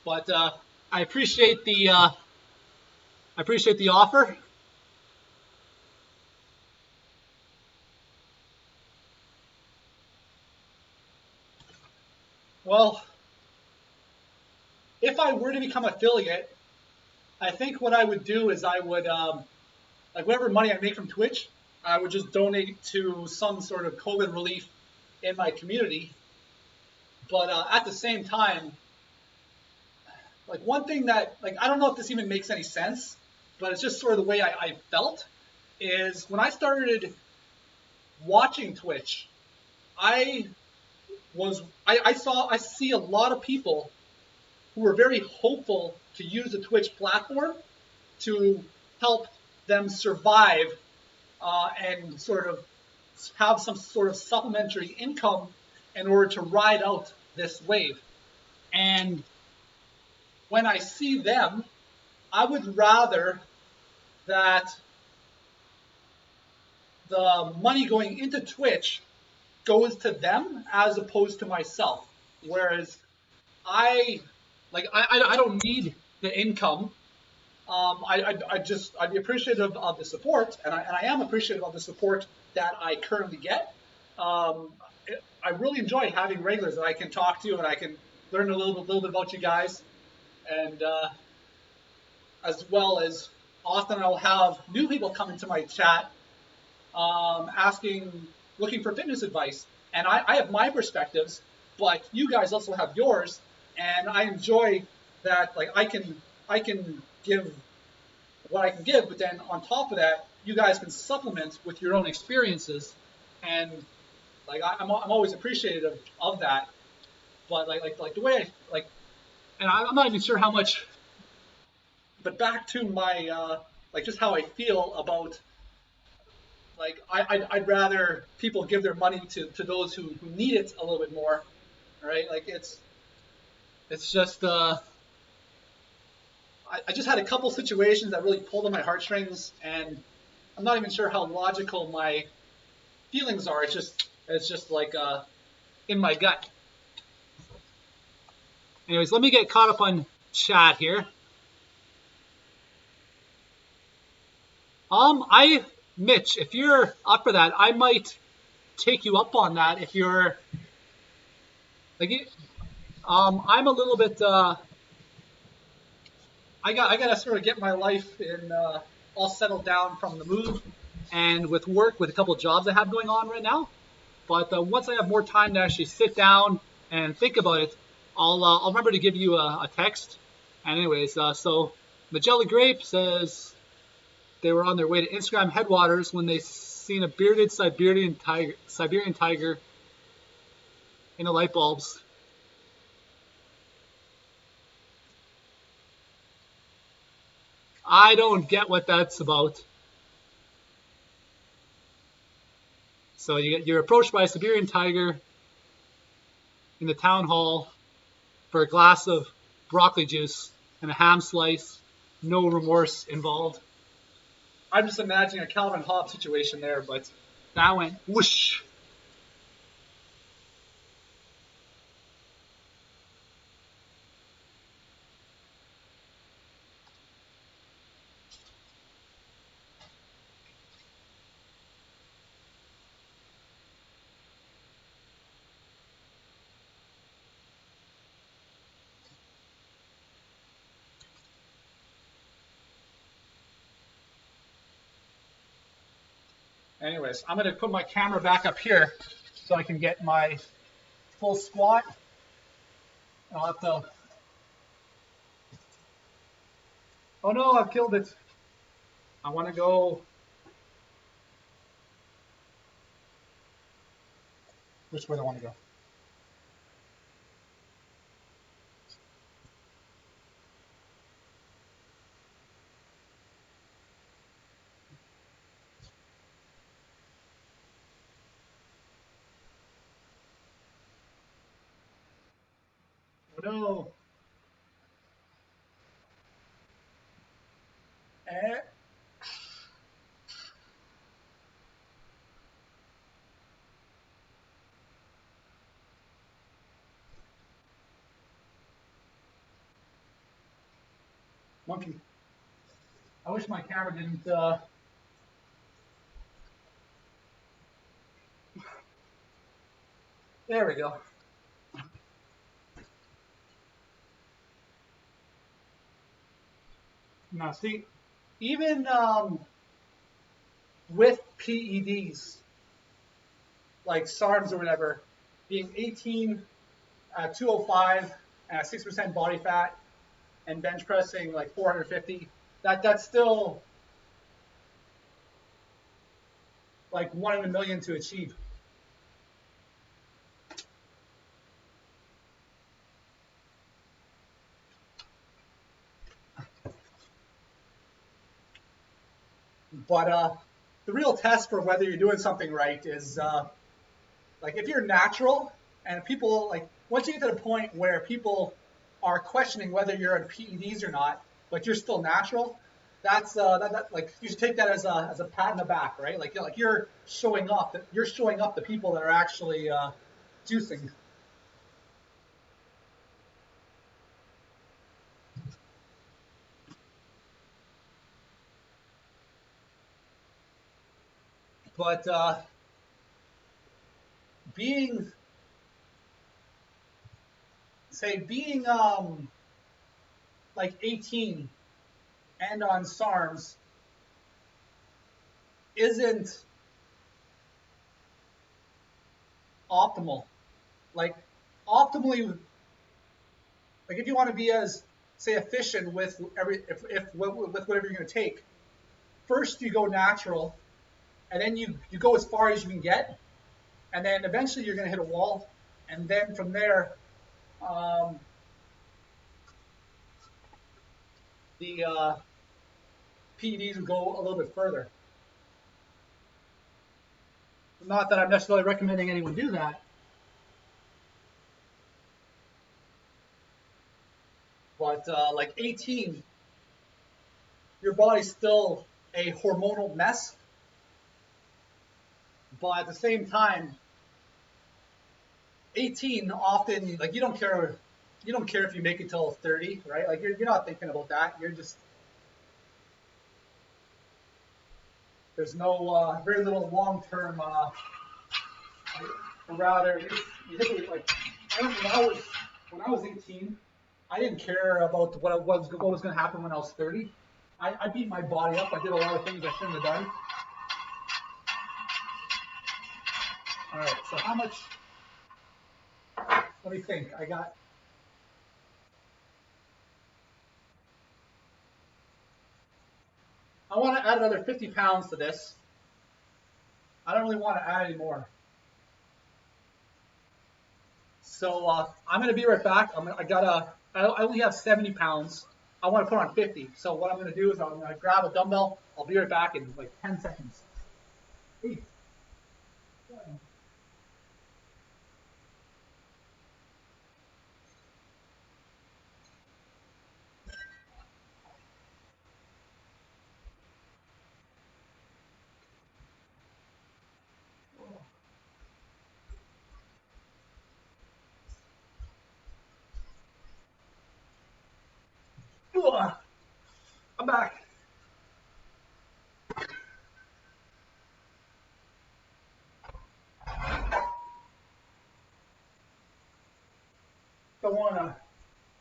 Speaker 1: But I appreciate the offer. Well, if I were to become affiliate, I think what I would do is I would like whatever money I make from Twitch, I would just donate to some sort of COVID relief in my community. But at the same time, like one thing that, like, I don't know if this even makes any sense, but it's just sort of the way I felt, is when I started watching Twitch, I see a lot of people who were very hopeful to use the Twitch platform to help them survive and sort of have some sort of supplementary income in order to ride out this wave. And when I see them, I would rather that the money going into Twitch goes to them as opposed to myself. Whereas I don't need the income. I'd be appreciative of the support, and I am appreciative of the support that I currently get. I really enjoy having regulars that I can talk to, and I can learn a little bit about you guys, and as well as often I'll have new people come into my chat, looking for fitness advice, and I have my perspectives, but you guys also have yours, and I enjoy that. Like I can give what I can give, but then on top of that, you guys can supplement with your own experiences, and like I'm always appreciative of that. But like the way and I'm not even sure how much. But back to my like just how I feel about, like I'd rather people give their money to those who need it a little bit more, right? Like it's just I just had a couple situations that really pulled on my heartstrings, and I'm not even sure how logical my feelings are. It's just like in my gut. Anyways, let me get caught up on chat here. Mitch, if you're up for that, I might take you up on that. If you're like, I'm a little bit. I gotta sort of get my life in all settled down from the move, and with work, with a couple of jobs I have going on right now. But once I have more time to actually sit down and think about it, I'll remember to give you a text. And anyways, so Magella Grape says they were on their way to Instagram headwaters when they seen a bearded Siberian tiger in the light bulbs. I don't get what that's about. So you're approached by a Siberian tiger in the town hall for a glass of broccoli juice and a ham slice. No remorse involved. I'm just imagining a Calvin Hobbes situation there, but that went whoosh. Anyways, I'm going to put my camera back up here so I can get my full squat. I'll have to. Oh no, I've killed it. I want to go. Which way do I want to go? Oh no. Eh. Monkey. I wish my camera didn't. There we go. Now, see, even with PEDs, like SARMs or whatever, being 18 at 205 and 6% body fat and bench pressing like 450, that's still like 1 in a million to achieve. But the real test for whether you're doing something right is like if you're natural and people like once you get to the point where people are questioning whether you're on PEDs or not, but you're still natural, that's like you should take that as a pat in the back, right? Like you're showing up. You're showing up the people that are actually juicing. But being being like 18 and on SARMs isn't optimal. Like optimally, like if you want to be as say efficient with if with whatever you're going to take, first you go natural, and then you go as far as you can get, and then eventually you're going to hit a wall, and then from there, um, the PEDs will go a little bit further. Not that I'm necessarily recommending anyone do that, but like 18, your body's still a hormonal mess, but at the same time, 18 often like you don't care if you make it till 30, right? Like you're not thinking about that. You're just there's no very little long term. Rather, you hit it like when I was 18, I didn't care about what was going to happen when I was 30. I beat my body up. I did a lot of things I shouldn't have done. All right, so how much? Let me think. I want to add another 50 pounds to this. I don't really want to add any more. So I'm going to be right back. I only have 70 pounds. I want to put on 50. So what I'm going to do is I'm going to grab a dumbbell. I'll be right back in like 10 seconds. Hey. I'm back. Don't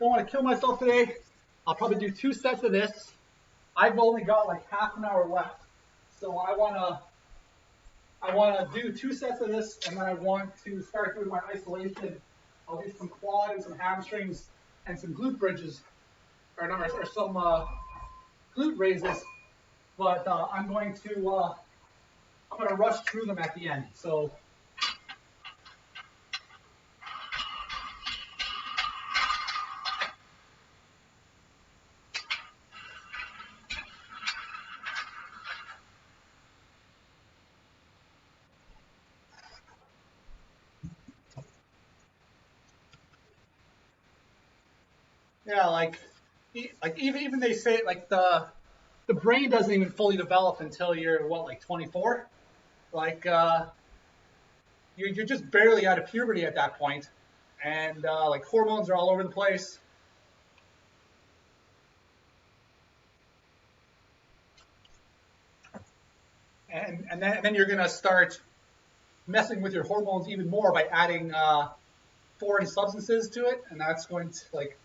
Speaker 1: want to kill myself today. I'll probably do 2 sets of this. I've only got like half an hour left, so I want to do 2 sets of this, and then I want to start doing my isolation. I'll do some quad and some hamstrings and some glute bridges, or some glute raises. But I'm going to rush through them at the end. So yeah, like even they say like the brain doesn't even fully develop until you're what, like 24. Like you're just barely out of puberty at that point, and like hormones are all over the place. And then you're gonna start messing with your hormones even more by adding foreign substances to it, and that's going to like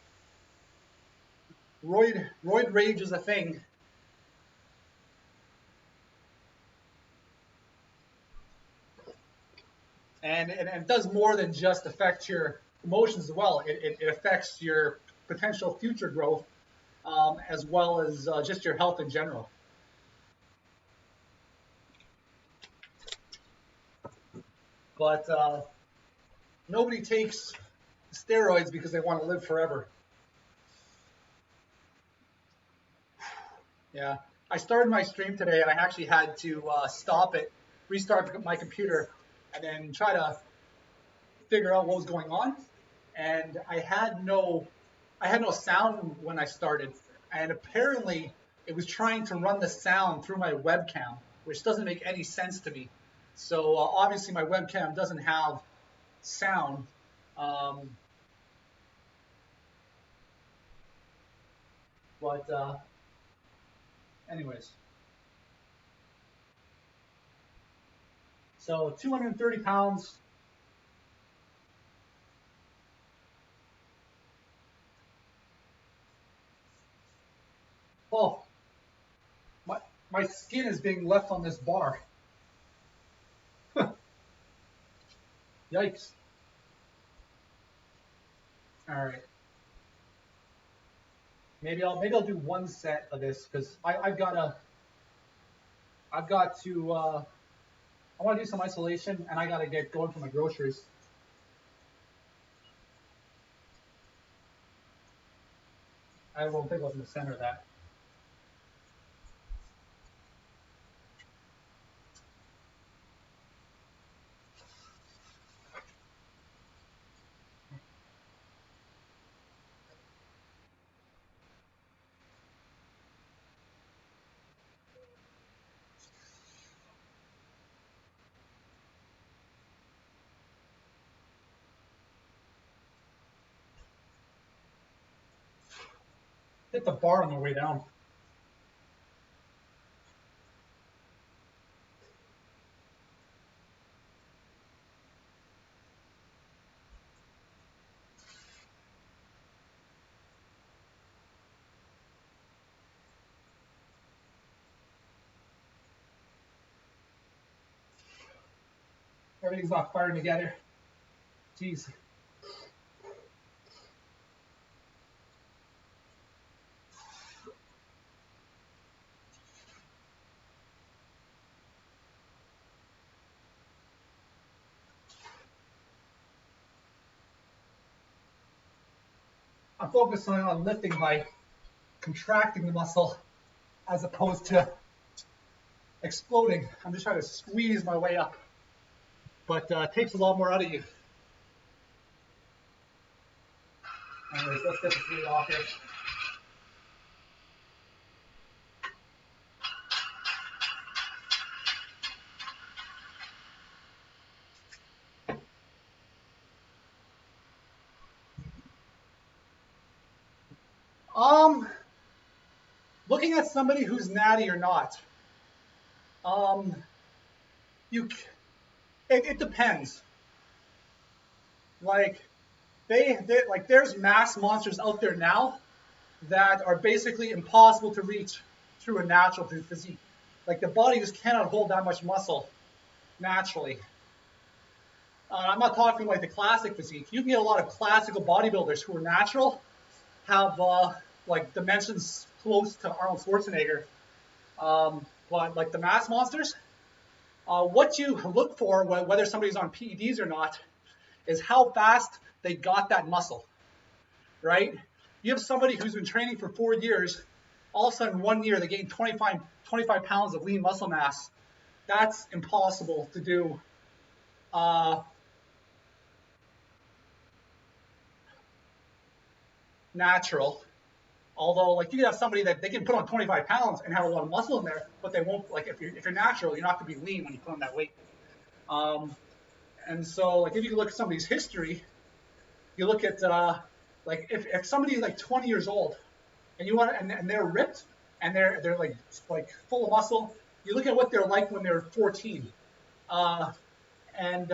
Speaker 1: roid rage is a thing. And it does more than just affect your emotions as well. It affects your potential future growth, as well as just your health in general. But nobody takes steroids because they want to live forever. Yeah, I started my stream today, and I actually had to stop it, restart my computer, and then try to figure out what was going on. And I had no sound when I started, and apparently it was trying to run the sound through my webcam, which doesn't make any sense to me. So obviously my webcam doesn't have sound. Um, but anyways, so 230 pounds. Oh, my my skin is being left on this bar. Yikes! All right, maybe I'll do 1 set of this because I've got to I want to do some isolation, and I got to get going for my groceries. I won't think I was in the center of that. Hit the bar on the way down. Everything's not firing together. Jeez. I'm focusing on lifting my contracting the muscle as opposed to exploding. I'm just trying to squeeze my way up, but it takes a lot more out of you. Anyways, let's get this video off here. Looking at somebody who's natty or not, it depends. Like like there's mass monsters out there now that are basically impossible to reach through a natural physique. Like the body just cannot hold that much muscle naturally. I'm not talking like the classic physique. You can get a lot of classical bodybuilders who are natural, have like dimensions close to Arnold Schwarzenegger. But like the mass monsters, what you look for, whether somebody's on PEDs or not, is how fast they got that muscle, right? You have somebody who's been training for 4 years, all of a sudden 1 year they gain 25 pounds of lean muscle mass. That's impossible to do. Natural. Although, like, you can have somebody that they can put on 25 pounds and have a lot of muscle in there, but they won't, like, if you're natural, you're not going to be lean when you put on that weight. And so, like, if you look at somebody's history, you look at, like, if somebody's like 20 years old and you want, and they're ripped and they're like full of muscle, you look at what they're like when they're 14, and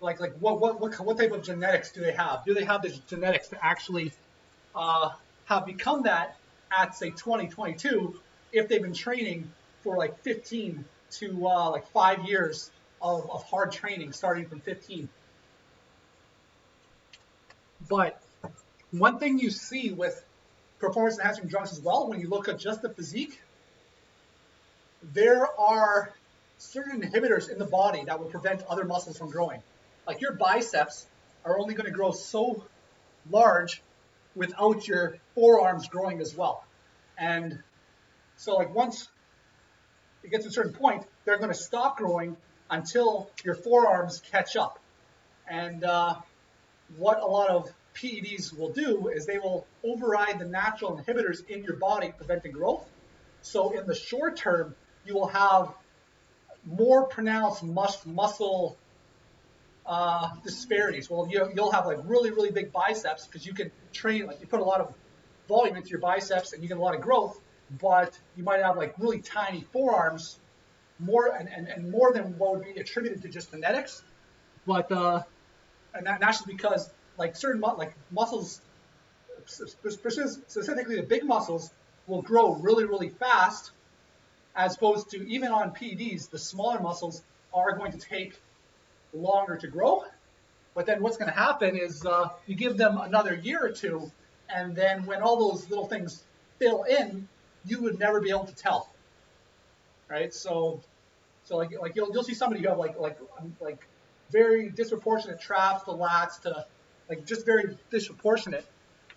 Speaker 1: like what type of genetics do they have? Do they have the genetics to actually have become that at, say, 2022 if they've been training for like 15 to like 5 years of hard training starting from 15? But one thing you see with performance enhancing drugs as well, when you look at just the physique, there are certain inhibitors in the body that will prevent other muscles from growing. Like your biceps are only going to grow so large without your forearms growing as well. And so, like, once it gets to a certain point, they're going to stop growing until your forearms catch up. And what a lot of PEDs will do is they will override the natural inhibitors in your body preventing growth. So in the short term, you will have more pronounced muscle disparities. Well, you'll have like really, really big biceps because you can train, like you put a lot of volume into your biceps and you get a lot of growth, but you might have like really tiny forearms, more and more than what would be attributed to just genetics. But and that's just because like certain like muscles, specifically the big muscles, will grow really, really fast, as opposed to even on PEDs, the smaller muscles are going to take longer to grow. But then what's going to happen is you give them another year or two, and then when all those little things fill in, you would never be able to tell, right? So like you'll see somebody who have like very disproportionate traps to lats to like just very disproportionate,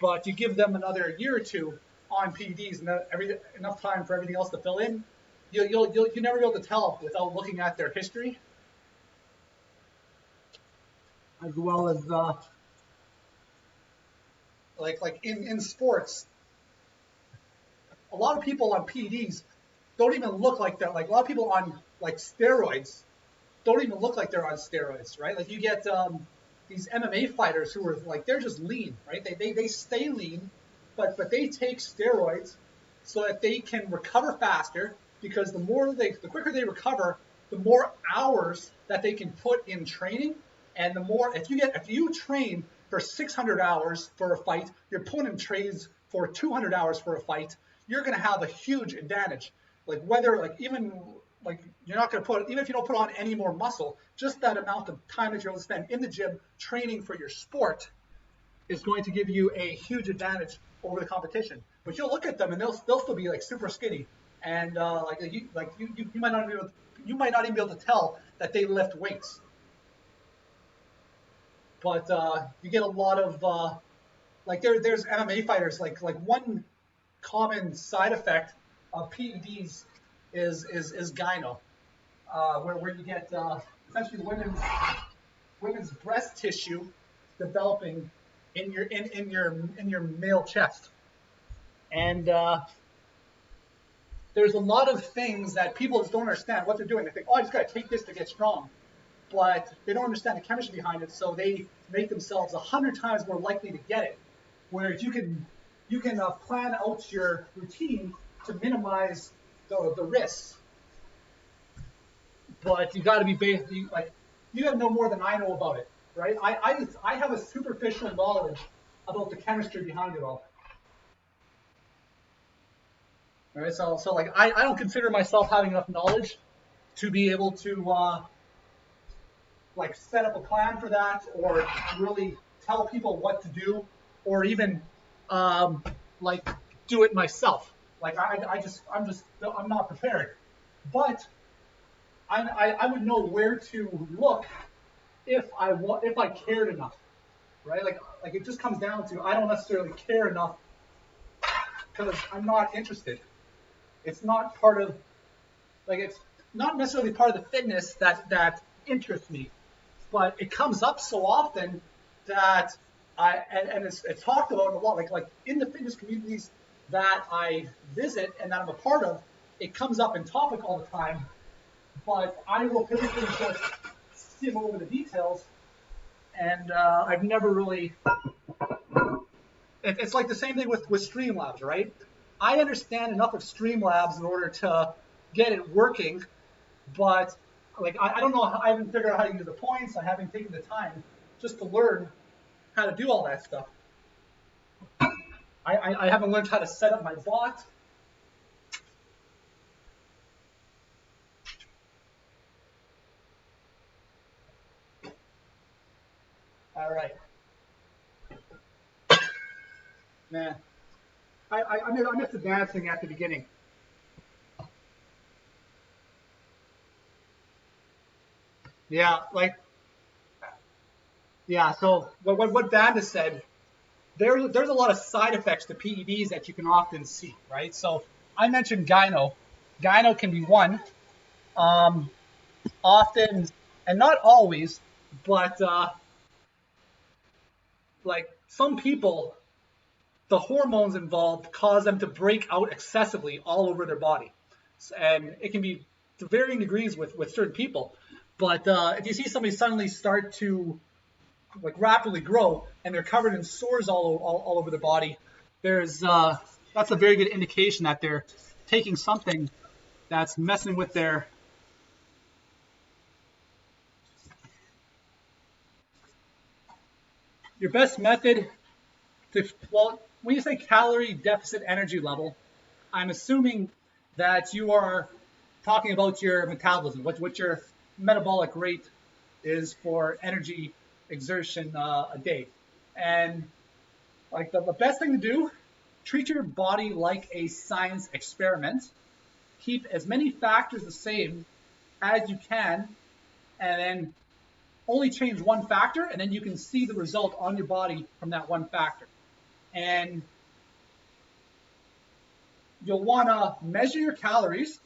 Speaker 1: but you give them another year or two on PEDs and enough time for everything else to fill in, you'll never be able to tell without looking at their history, as well as like in sports, a lot of people on PEDs don't even look like that. Like a lot of people on like steroids don't even look like they're on steroids, right? Like you get these MMA fighters who are like, they're just lean, right? They stay lean, but they take steroids so that they can recover faster, because the quicker they recover, the more hours that they can put in training, and the more if you train for 600 hours for a fight, your opponent trains for 200 hours for a fight, you're going to have a huge advantage. Like whether like even like you're not going to put, even if you don't put on any more muscle, just that amount of time that you're able to spend in the gym training for your sport is going to give you a huge advantage over the competition. But you'll look at them and they'll still be like super skinny, and you might not even be able to tell that they lift weights. But you get a lot of like there's MMA fighters, like one common side effect of PEDs is gyno, where you get essentially women's breast tissue developing in your male chest, and there's a lot of things that people just don't understand what they're doing. They think, oh, I just got to take this to get strong, but they don't understand the chemistry behind it, so they make themselves 100 times more likely to get it. Whereas you can plan out your routine to minimize the risks, but you got to be like you got to know more than I know about it, right? I have a superficial knowledge about the chemistry behind it all. All right, so like I don't consider myself having enough knowledge to be able to like set up a plan for that or really tell people what to do or even um, like do it myself. Like I'm not prepared, but I would know where to look if I cared enough, right? Like it just comes down to I don't necessarily care enough because I'm not interested. It's not part of like it's not necessarily part of the fitness that interests me, but it comes up so often that and it's talked about a lot. Like in the fitness communities that I visit and that I'm a part of, it comes up in topic all the time. But I will typically just skim over the details, and I've never really. It's like the same thing with Streamlabs, right? I understand enough of Streamlabs in order to get it working, but like I don't know. I haven't figured out how to use the points. I haven't taken the time just to learn how to do all that stuff. I haven't learned how to set up my bot. All right, man. I missed the dancing at the beginning. Yeah, like yeah. So what Vanda said, there's a lot of side effects to PEDs that you can often see, right? So I mentioned gyno. Gyno can be one. Um, Often, and not always, but like some people, the hormones involved cause them to break out excessively all over their body, and it can be to varying degrees with certain people. But if you see somebody suddenly start to like rapidly grow and they're covered in sores all over their body, there's that's a very good indication that they're taking something that's messing with their. Your best method to, well, when you say calorie deficit energy level, I'm assuming that you are talking about your metabolism, what your metabolic rate is for energy exertion a day. And like the best thing to do, treat your body like a science experiment. Keep as many factors the same as you can, and then only change one factor, and then you can see the result on your body from that one factor. And you'll want to measure your calories,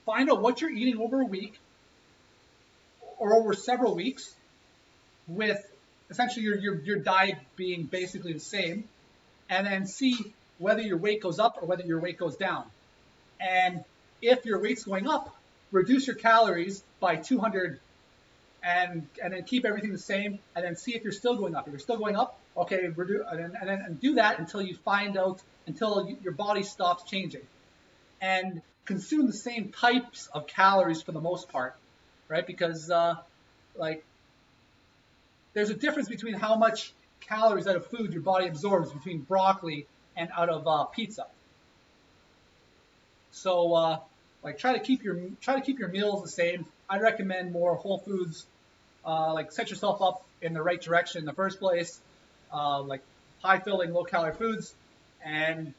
Speaker 1: find out what you're eating over a week or over several weeks, with essentially your diet being basically the same, and then see whether your weight goes up or whether your weight goes down. And if your weight's going up, reduce your calories by 200 and then keep everything the same, and then see if you're still going up. If you're still going up, okay, and do that until you find out, until your body stops changing. And consume the same types of calories for the most part, right? Because like there's a difference between how much calories out of food your body absorbs between broccoli and out of pizza. So like try to keep your meals the same. I'd recommend more whole foods. Like set yourself up in the right direction in the first place. Like high filling, low calorie foods, and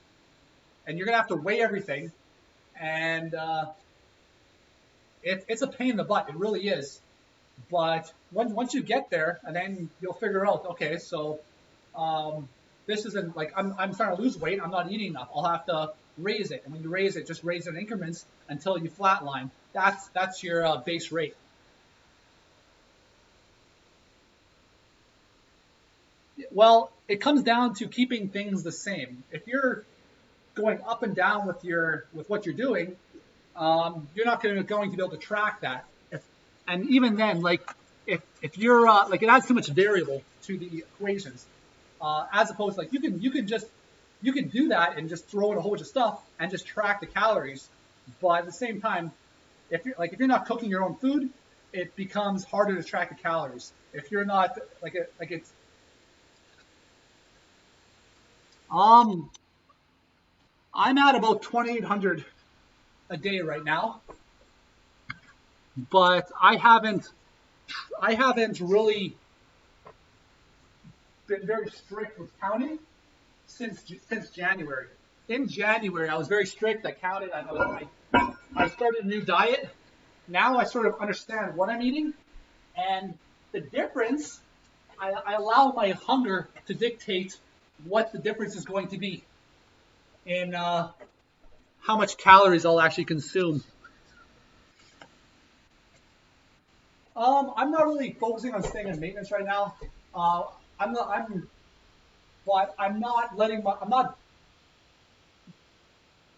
Speaker 1: you're gonna have to weigh everything, and it's a pain in the butt. It really is. But once you get there, and then you'll figure out, okay, so This isn't like I'm trying to lose weight. I'm not eating enough. I'll have to raise it, and when you raise it, just raise it in increments until you flatline. That's your base rate. Well, it comes down to keeping things the same. If you're going up and down with what you're doing, you're not going to be able to track that. And even then, like if you're like it adds too much variable to the equations, as opposed to like you can do that and just throw in a whole bunch of stuff and just track the calories. But at the same time, if you're not cooking your own food, it becomes harder to track the calories. If you're not like it's um I'm at about 2,800 a day right now, but I haven't really been very strict with counting since January. In January, I was very strict. I counted. I started a new diet. Now I sort of understand what I'm eating, and the difference. I allow my hunger to dictate what the difference is going to be in how much calories I'll actually consume. I'm not really focusing on staying in maintenance right now. Uh, I'm not. But I'm not letting my.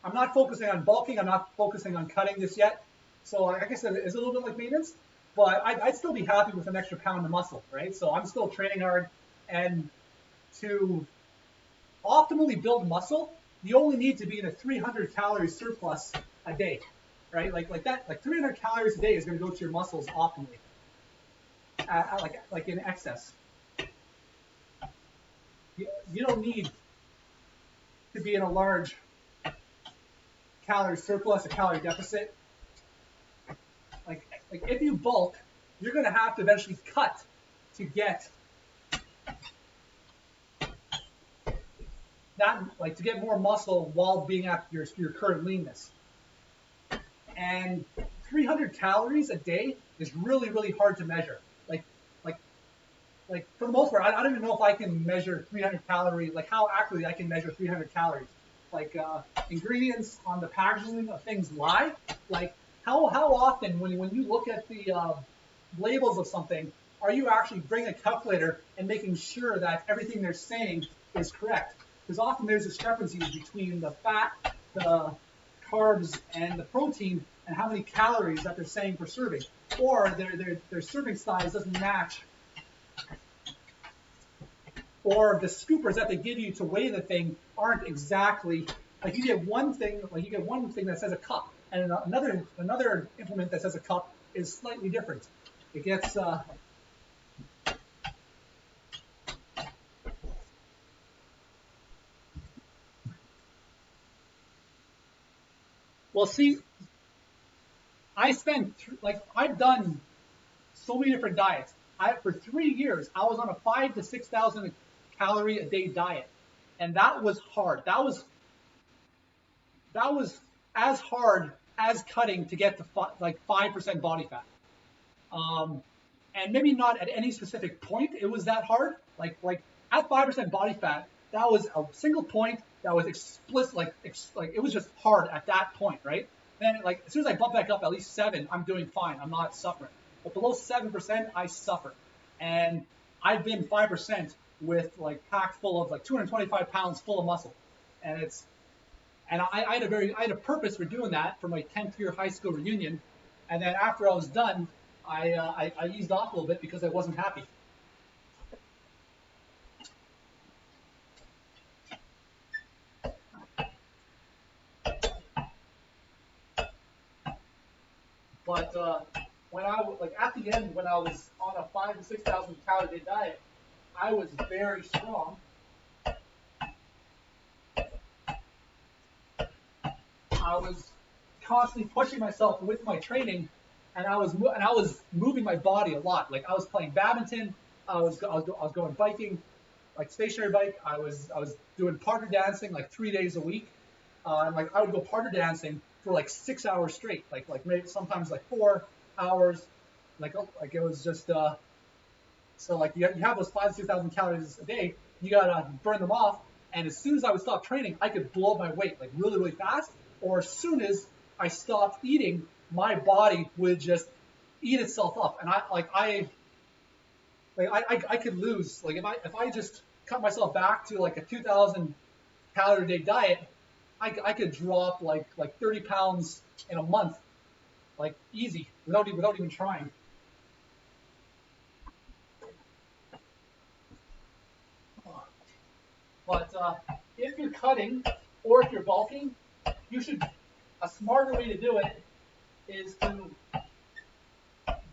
Speaker 1: I'm not focusing on bulking. I'm not focusing on cutting this yet. So like I said, it's a little bit like maintenance, but I'd still be happy with an extra pound of muscle, right? So I'm still training hard, and to optimally build muscle, you only need to be in a 300 calorie surplus a day, right? Like that, like 300 calories a day is going to go to your muscles optimally, like in excess. You don't need to be in a large calorie surplus, a calorie deficit. Like if you bulk, you're going to have to eventually cut to get that, like to get more muscle while being at your current leanness. And 300 calories a day is really hard to measure. Like like for the most part, I don't even know if I can measure 300 calories, like how accurately I can measure 300 calories. Like ingredients on the packaging of things lie. Like how often when you look at the labels of something, are you actually bringing a calculator and making sure that everything they're saying is correct? Because often there's discrepancies between the fat, the carbs, and the protein, and how many calories that they're saying per serving, or their serving size doesn't match, or the scoopers that they give you to weigh the thing aren't exactly like you get one thing that says a cup, and another implement that says a cup is slightly different. It gets well. See, I've done so many different diets. For 3 years, I was on a 5 to 6,000 calorie a day diet, and that was hard. That was as hard as cutting to get to like 5% body fat. Um, and maybe not at any specific point it was that hard. Like at 5% body fat, that was a single point that was explicit. Like it was just hard at that point, right? Then like as soon as I bump back up at least 7, I'm doing fine. I'm not suffering. But below 7%, I suffer. And I've been 5% with like packed full of like 225 pounds full of muscle, and I had a purpose for doing that for my 10th year high school reunion, and then after I was done, I eased off a little bit because I wasn't happy. But when like at the end when I was on a 5 to 6,000 calorie day diet, I was very strong. I was constantly pushing myself with my training, and I was moving my body a lot. Like I was playing badminton, I was going biking, like stationary bike. I was doing partner dancing like 3 days a week, and like I would go partner dancing for like 6 hours straight, like maybe sometimes like 4 hours, like it was just so like you have those 5 to 6,000 calories a day, you gotta burn them off. And as soon as I would stop training, I could blow up my weight like really, really fast. Or as soon as I stopped eating, my body would just eat itself up. And I could lose, like if I just cut myself back to like a 2,000 calorie a day diet, I could drop like 30 pounds in a month, like easy, without even trying. But if you're cutting or if you're bulking, you should. A smarter way to do it is to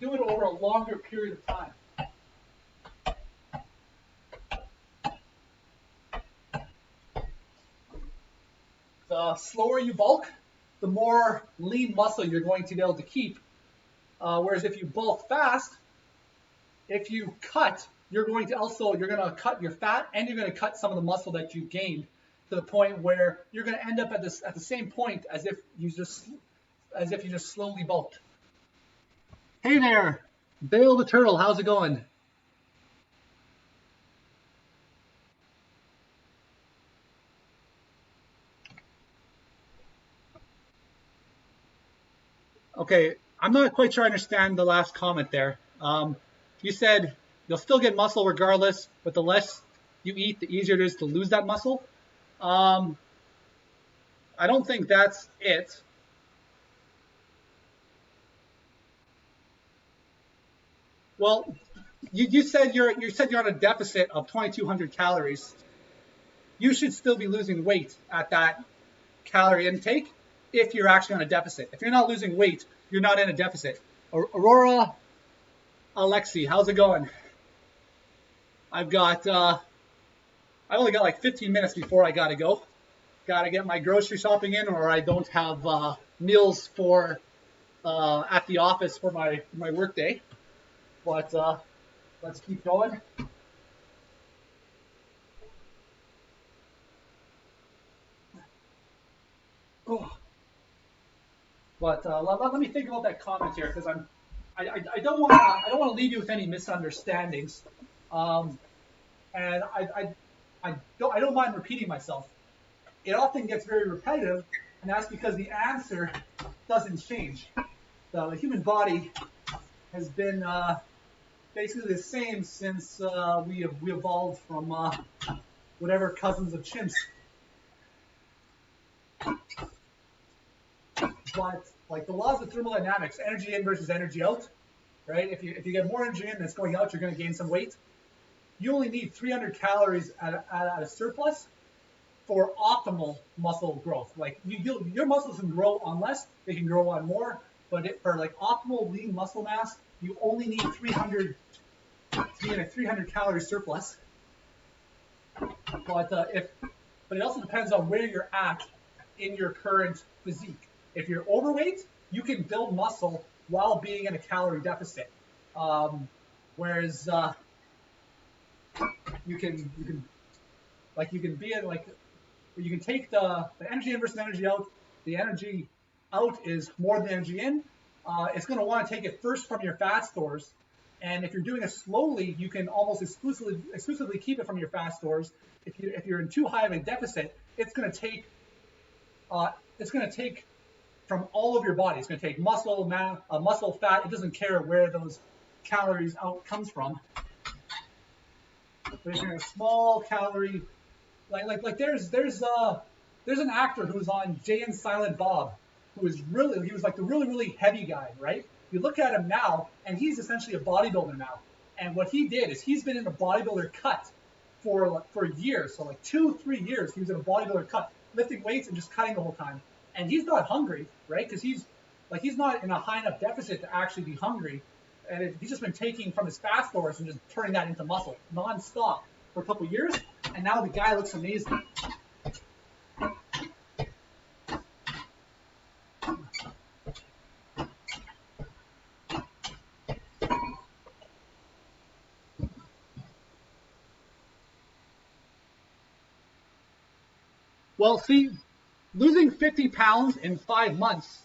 Speaker 1: do it over a longer period of time. The slower you bulk, the more lean muscle you're going to be able to keep. Whereas if you bulk fast, if you cut, you're going to cut your fat and you're going to cut some of the muscle that you gained to the point where you're going to end up at the same point as if you just slowly bulked. Hey there, Bale the Turtle, how's it going? Okay, I'm not quite sure I understand the last comment there. You said you'll still get muscle regardless, but the less you eat, the easier it is to lose that muscle. Um, I don't think that's it. Well, you said you're on a deficit of 2,200 calories. You should still be losing weight at that calorie intake if you're actually on a deficit. If you're not losing weight, you're not in a deficit. Aurora Alexi, how's it going? I've got I only got like 15 minutes before I gotta go. Gotta get my grocery shopping in, or I don't have meals for at the office for my work day. But let's keep going. Oh. But let me think about that comment here because I don't want to leave you with any misunderstandings, and I don't mind repeating myself. It often gets very repetitive, and that's because the answer doesn't change. The human body has been basically the same since we evolved from whatever cousins of chimps. But like the laws of thermodynamics, energy in versus energy out, right? If you get more energy in that's going out, you're going to gain some weight. You only need 300 calories at a surplus for optimal muscle growth. Like your muscles can grow on less, they can grow on more, but for like optimal lean muscle mass, you only need 300 to be in a 300 calorie surplus. But but it also depends on where you're at in your current physique. If you're overweight, you can build muscle while being in a calorie deficit. Whereas you can be in like you can take the energy in versus energy out. The energy out is more than energy in. It's going to want to take it first from your fat stores, and if you're doing it slowly, you can almost exclusively keep it from your fat stores. If you're in too high of a deficit, it's going to take from all of your body. It's going to take muscle, muscle, fat. It doesn't care where those calories out comes from. But if you're in a small calorie, like there's an actor who's on Jay and Silent Bob, he was like the really heavy guy, right? You look at him now, and he's essentially a bodybuilder now. And what he did is he's been in a bodybuilder cut for years. So like 2-3 years, he was in a bodybuilder cut, lifting weights and just cutting the whole time. And he's not hungry, right? Because he's not in a high enough deficit to actually be hungry. And he's just been taking from his fat stores and just turning that into muscle nonstop for a couple of years. And now the guy looks amazing. Well, see, losing 50 pounds in 5 months,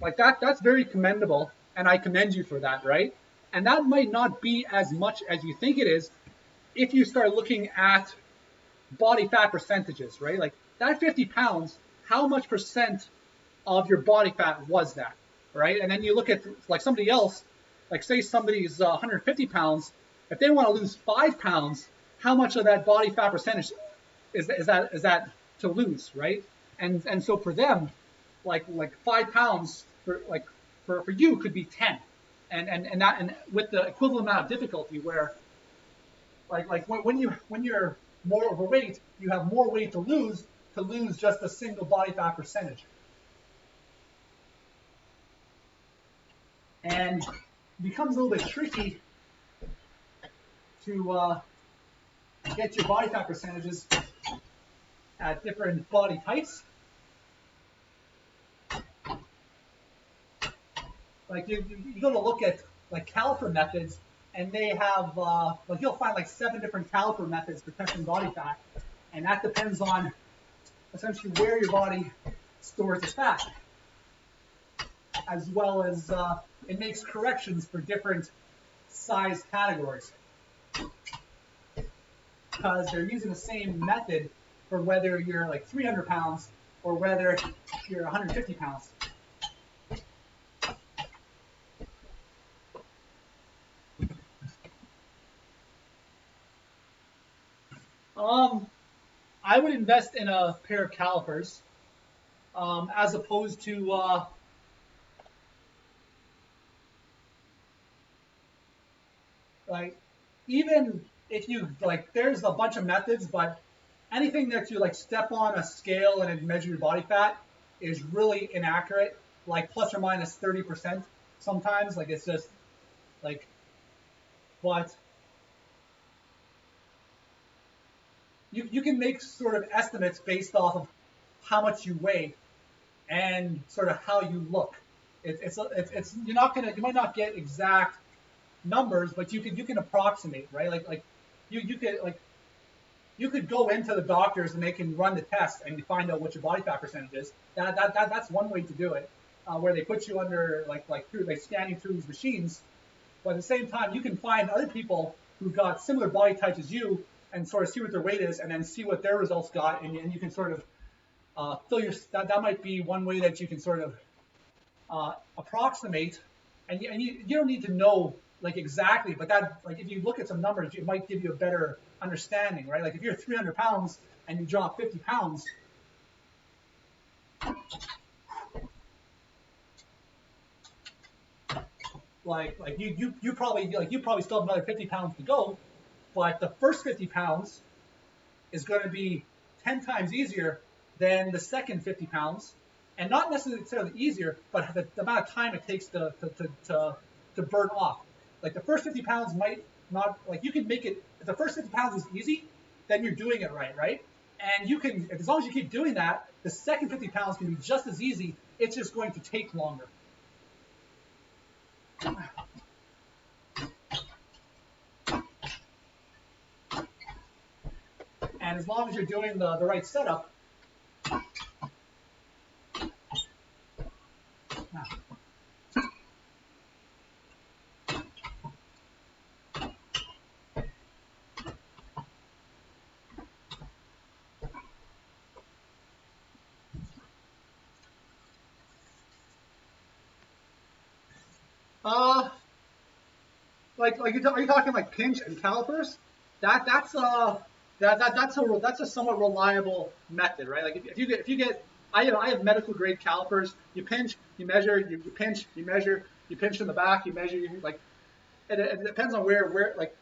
Speaker 1: like that's very commendable, and I commend you for that, right? And that might not be as much as you think it is if you start looking at body fat percentages, right? Like that 50 pounds, how much percent of your body fat was that, right? And then you look at like somebody else, like say somebody's 150 pounds, if they want to lose 5 pounds, how much of that body fat percentage is that to lose, right? And so for them, like 5 pounds for you could be 10, and with the equivalent amount of difficulty where when you're more overweight, you have more weight to lose just a single body fat percentage. And it becomes a little bit tricky to get your body fat percentages at different body types. Like you go to look at like caliper methods, and they have like you'll find like 7 different caliper methods for testing body fat, and that depends on essentially where your body stores its fat, as well as it makes corrections for different size categories because they're using the same method for whether you're like 300 pounds or whether you're 150 pounds. I would invest in a pair of calipers as opposed to like even if you like there's a bunch of methods, but anything that you like step on a scale and measure your body fat is really inaccurate, like plus or minus 30% sometimes. Like it's just like, but you can make sort of estimates based off of how much you weigh and sort of how you look. It's you're not gonna you might not get exact numbers, but you can approximate, right? Like you could go into the doctors and they can run the test and you find out what your body fat percentage is. That's one way to do it, where they put you under they scan you through these machines. But at the same time, you can find other people who've got similar body types as you and sort of see what their weight is and then see what their results got, and you can sort of fill your that might be one way that you can sort of approximate, and you don't need to know like exactly, but that like if you look at some numbers, it might give you a better understanding, right? Like if you're 300 pounds and you drop 50 pounds, like you probably still have another 50 pounds to go, but the first 50 pounds is going to be 10 times easier than the second 50 pounds, and not necessarily easier, but the amount of time it takes to burn off. Like the first 50 pounds might not, like you can make it, if the first 50 pounds is easy, then you're doing it right? And you can, as long as you keep doing that, the second 50 pounds can be just as easy, it's just going to take longer. And as long as you're doing the right setup, are you talking like pinch and calipers? That's a somewhat reliable method, right? Like if you get I have medical grade calipers. You pinch, you measure, you pinch, you measure, you pinch in the back, you measure, it depends on where like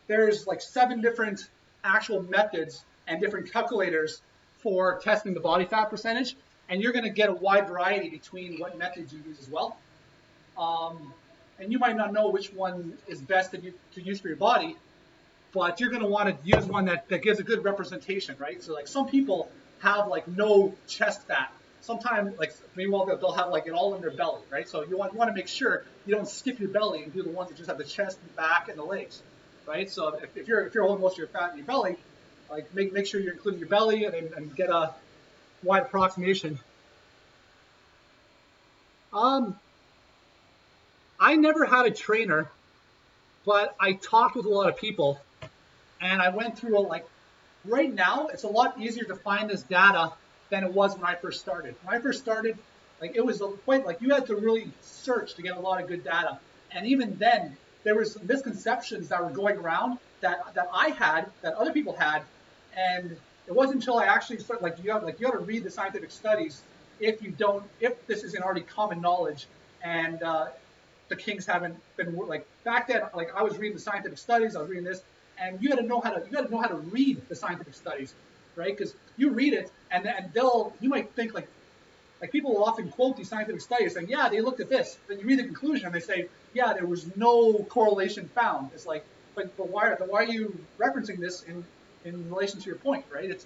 Speaker 1: there's like 7 different actual methods and different calculators for testing the body fat percentage, and you're going to get a wide variety between what methods you use as well. And you might not know which one is best to use for your body, but you're going to want to use one that gives a good representation, right? So like some people have like no chest fat. Sometimes like meanwhile they'll have like it all in their belly, right? So you want to make sure you don't skip your belly and do the ones that just have the chest, the back, and the legs, right? So if you're holding most of your fat in your belly, like make sure you're including your belly and get a wide approximation. I never had a trainer, but I talked with a lot of people, and I went through a right now it's a lot easier to find this data than it was when I first started. When I first started, like it was quite like you had to really search to get a lot of good data. And even then, there was some misconceptions that were going around that I had, that other people had, and it wasn't until I actually started like you have to read the scientific studies if this isn't already common knowledge, and the Kings haven't been like back then. Like I was reading the scientific studies, I was reading this, and you got to know how to read the scientific studies, right? Because you read it, and you might think like people will often quote these scientific studies saying, yeah, they looked at this. Then you read the conclusion and they say, yeah, there was no correlation found. It's like, but why are you referencing this in relation to your point, right? It's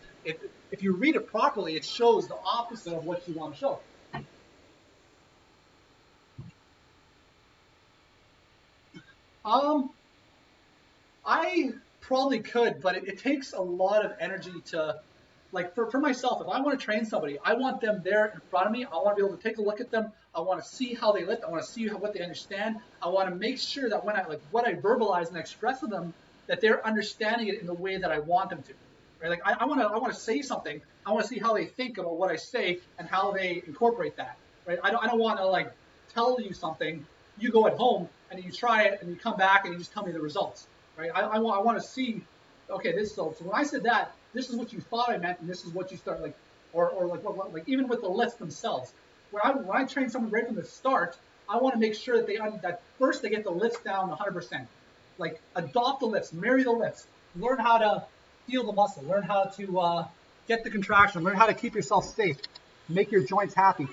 Speaker 1: if you read it properly, it shows the opposite of what you want to show. Um, I probably could, but it takes a lot of energy to, like, for myself, if I want to train somebody, I want them there in front of me. I want to be able to take a look at them. I want to see how they lift. I want to see what they understand. I want to make sure that when what I verbalize and express to them, that they're understanding it in the way that I want them to. Right? Like I want to say something. I want to see how they think about what I say and how they incorporate that. Right? I don't want to like tell you something. You go at home and you try it and you come back and you just tell me the results. Right? I want to see. Okay, so when I said that, this is what you thought I meant, and this is what you start like, or like even with the lifts themselves. When I train someone right from the start, I want to make sure that that first they get the lifts down 100%. Like adopt the lifts, marry the lifts, learn how to feel the muscle, learn how to get the contraction, learn how to keep yourself safe, make your joints happy,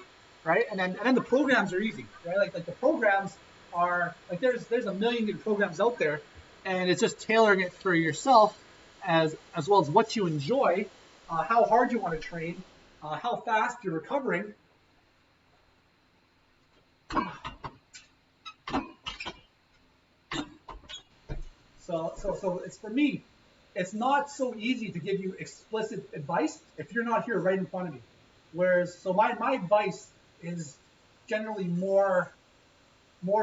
Speaker 1: right? And then the programs are easy, right? Like the programs are like there's a million good programs out there, and it's just tailoring it for yourself as well as what you enjoy, how hard you want to train, how fast you're recovering. So it's for me, it's not so easy to give you explicit advice if you're not here right in front of me. Whereas, so my advice is generally more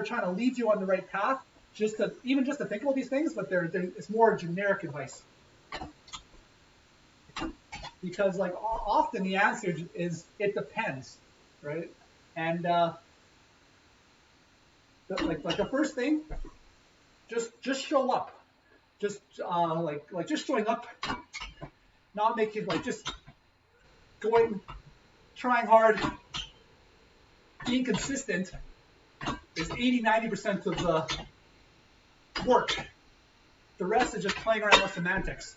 Speaker 1: trying to lead you on the right path, just to think about these things, but it's more generic advice. Because like often the answer is it depends, right? And like the first thing, just show up, just like just showing up, not making like just going, trying hard, being consistent is 80-90% of the work. The rest is just playing around with semantics,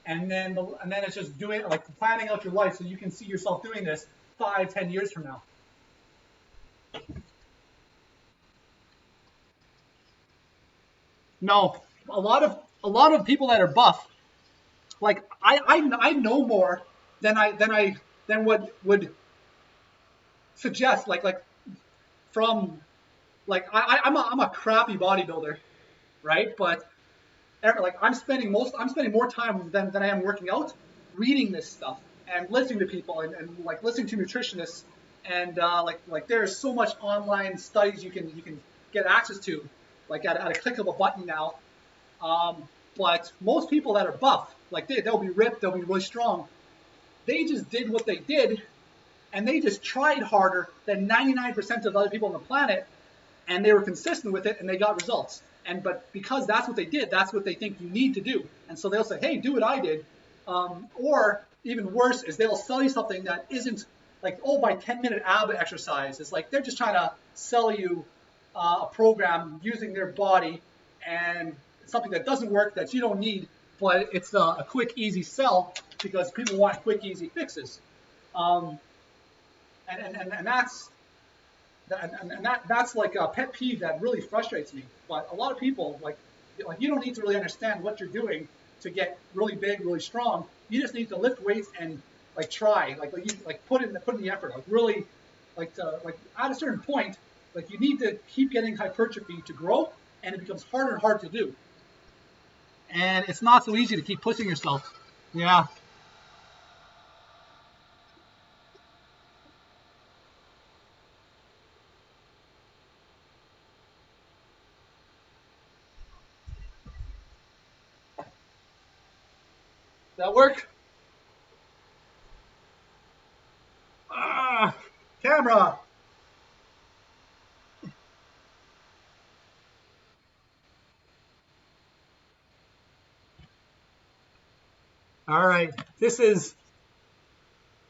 Speaker 1: and then it's just doing like planning out your life so you can see yourself doing this 5-10 years from now. No, a lot of people that are buff, like I know more than what would suggest from like I'm a crappy bodybuilder, right? But like I'm spending more time than I am working out, reading this stuff and listening to people and like listening to nutritionists, and like there's so much online studies you can get access to, like at a click of a button now. But most people that are buff, like they'll be ripped, they'll be really strong. They just did what they did, and they just tried harder than 99% of other people on the planet, and they were consistent with it, and they got results. But because that's what they did, that's what they think you need to do, and so they'll say, "Hey, do what I did," or even worse is they'll sell you something that isn't like, "Oh, my 10-minute ab exercise." It's like they're just trying to sell you a program using their body, and something that doesn't work that you don't need, but it's a quick, easy sell because people want quick, easy fixes. Um, and that's like a pet peeve that really frustrates me. But a lot of people like you don't need to really understand what you're doing to get really big, really strong. You just need to lift weights and like try, like put in the effort, like really, like at a certain point, like you need to keep getting hypertrophy to grow, and it becomes harder and harder to do. And it's not so easy to keep pushing yourself. Yeah, that work? camera. All right,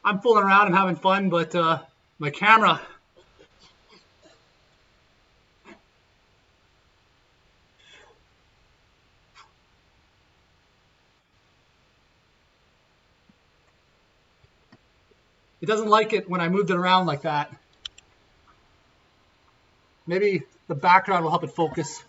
Speaker 1: I'm fooling around, I'm having fun, but my camera, it doesn't like it when I moved it around like that. Maybe the background will help it focus.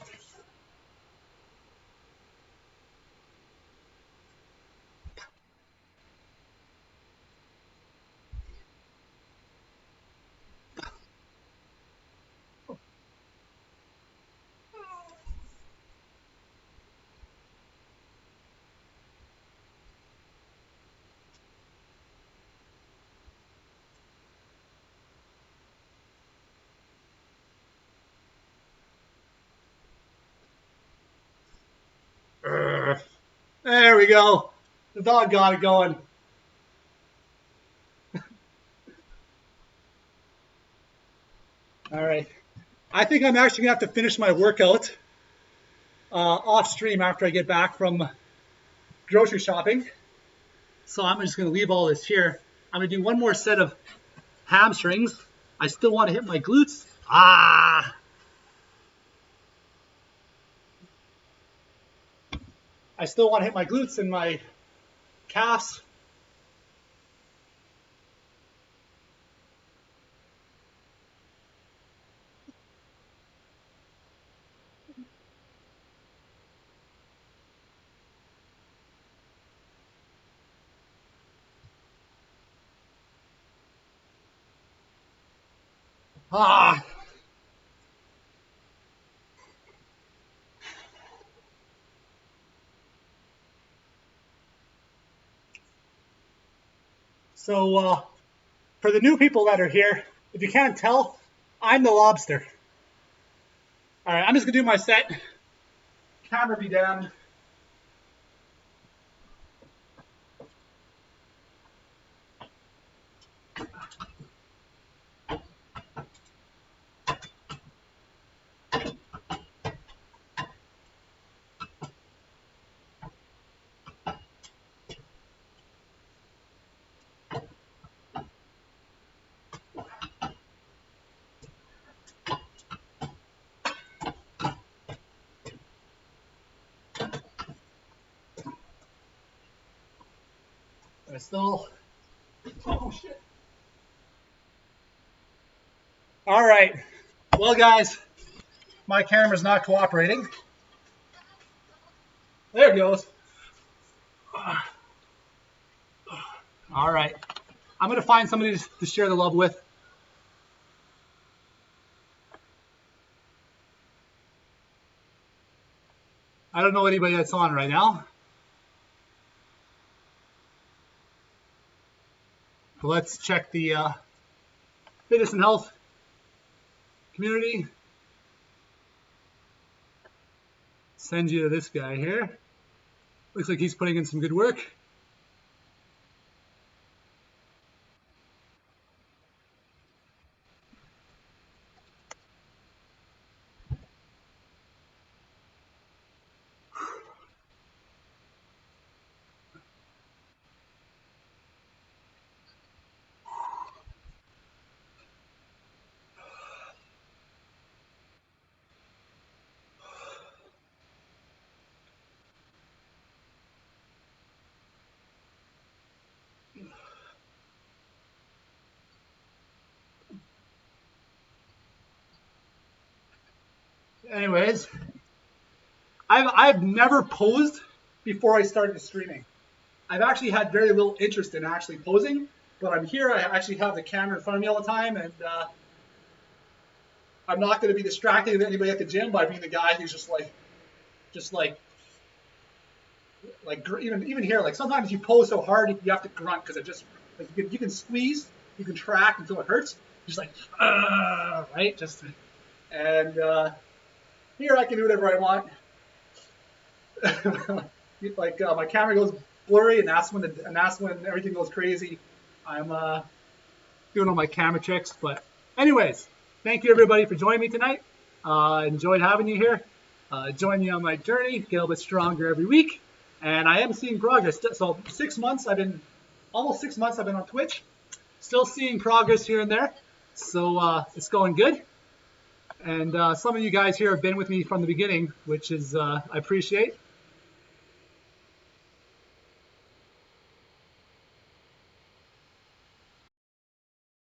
Speaker 1: There we go. The dog got it going. All right. I think I'm actually going to have to finish my workout off stream after I get back from grocery shopping. So I'm just going to leave all this here. I'm going to do one more set of hamstrings. I still want to hit my glutes. I still want to hit my glutes and my calves. Ah. So for the new people that are here, if you can't tell, I'm the lobster. All right, I'm just going to do my set. Camera be damned. I still. Oh shit. All right. Well, guys, my camera's not cooperating. There it goes. All right. I'm going to find somebody to share the love with. I don't know anybody that's on right now. But let's check the fitness and health community. Send you to this guy here. Looks like he's putting in some good work. Anyways, I've never posed before I started streaming. I've actually had very little interest in actually posing, but I'm here. I actually have the camera in front of me all the time, and I'm not going to be distracting anybody at the gym by being the guy who's just like even here. Like sometimes you pose so hard you have to grunt because it just like you can squeeze, you can track until it hurts. Just like right, just and here I can do whatever I want. Like my camera goes blurry, and that's when everything goes crazy. I'm doing all my camera tricks. But anyways, thank you everybody for joining me tonight. Enjoyed having you here. Join me on my journey, get a little bit stronger every week. And I am seeing progress. So 6 months, almost 6 months I've been on Twitch. Still seeing progress here and there. So it's going good. And some of you guys here have been with me from the beginning, which is I appreciate.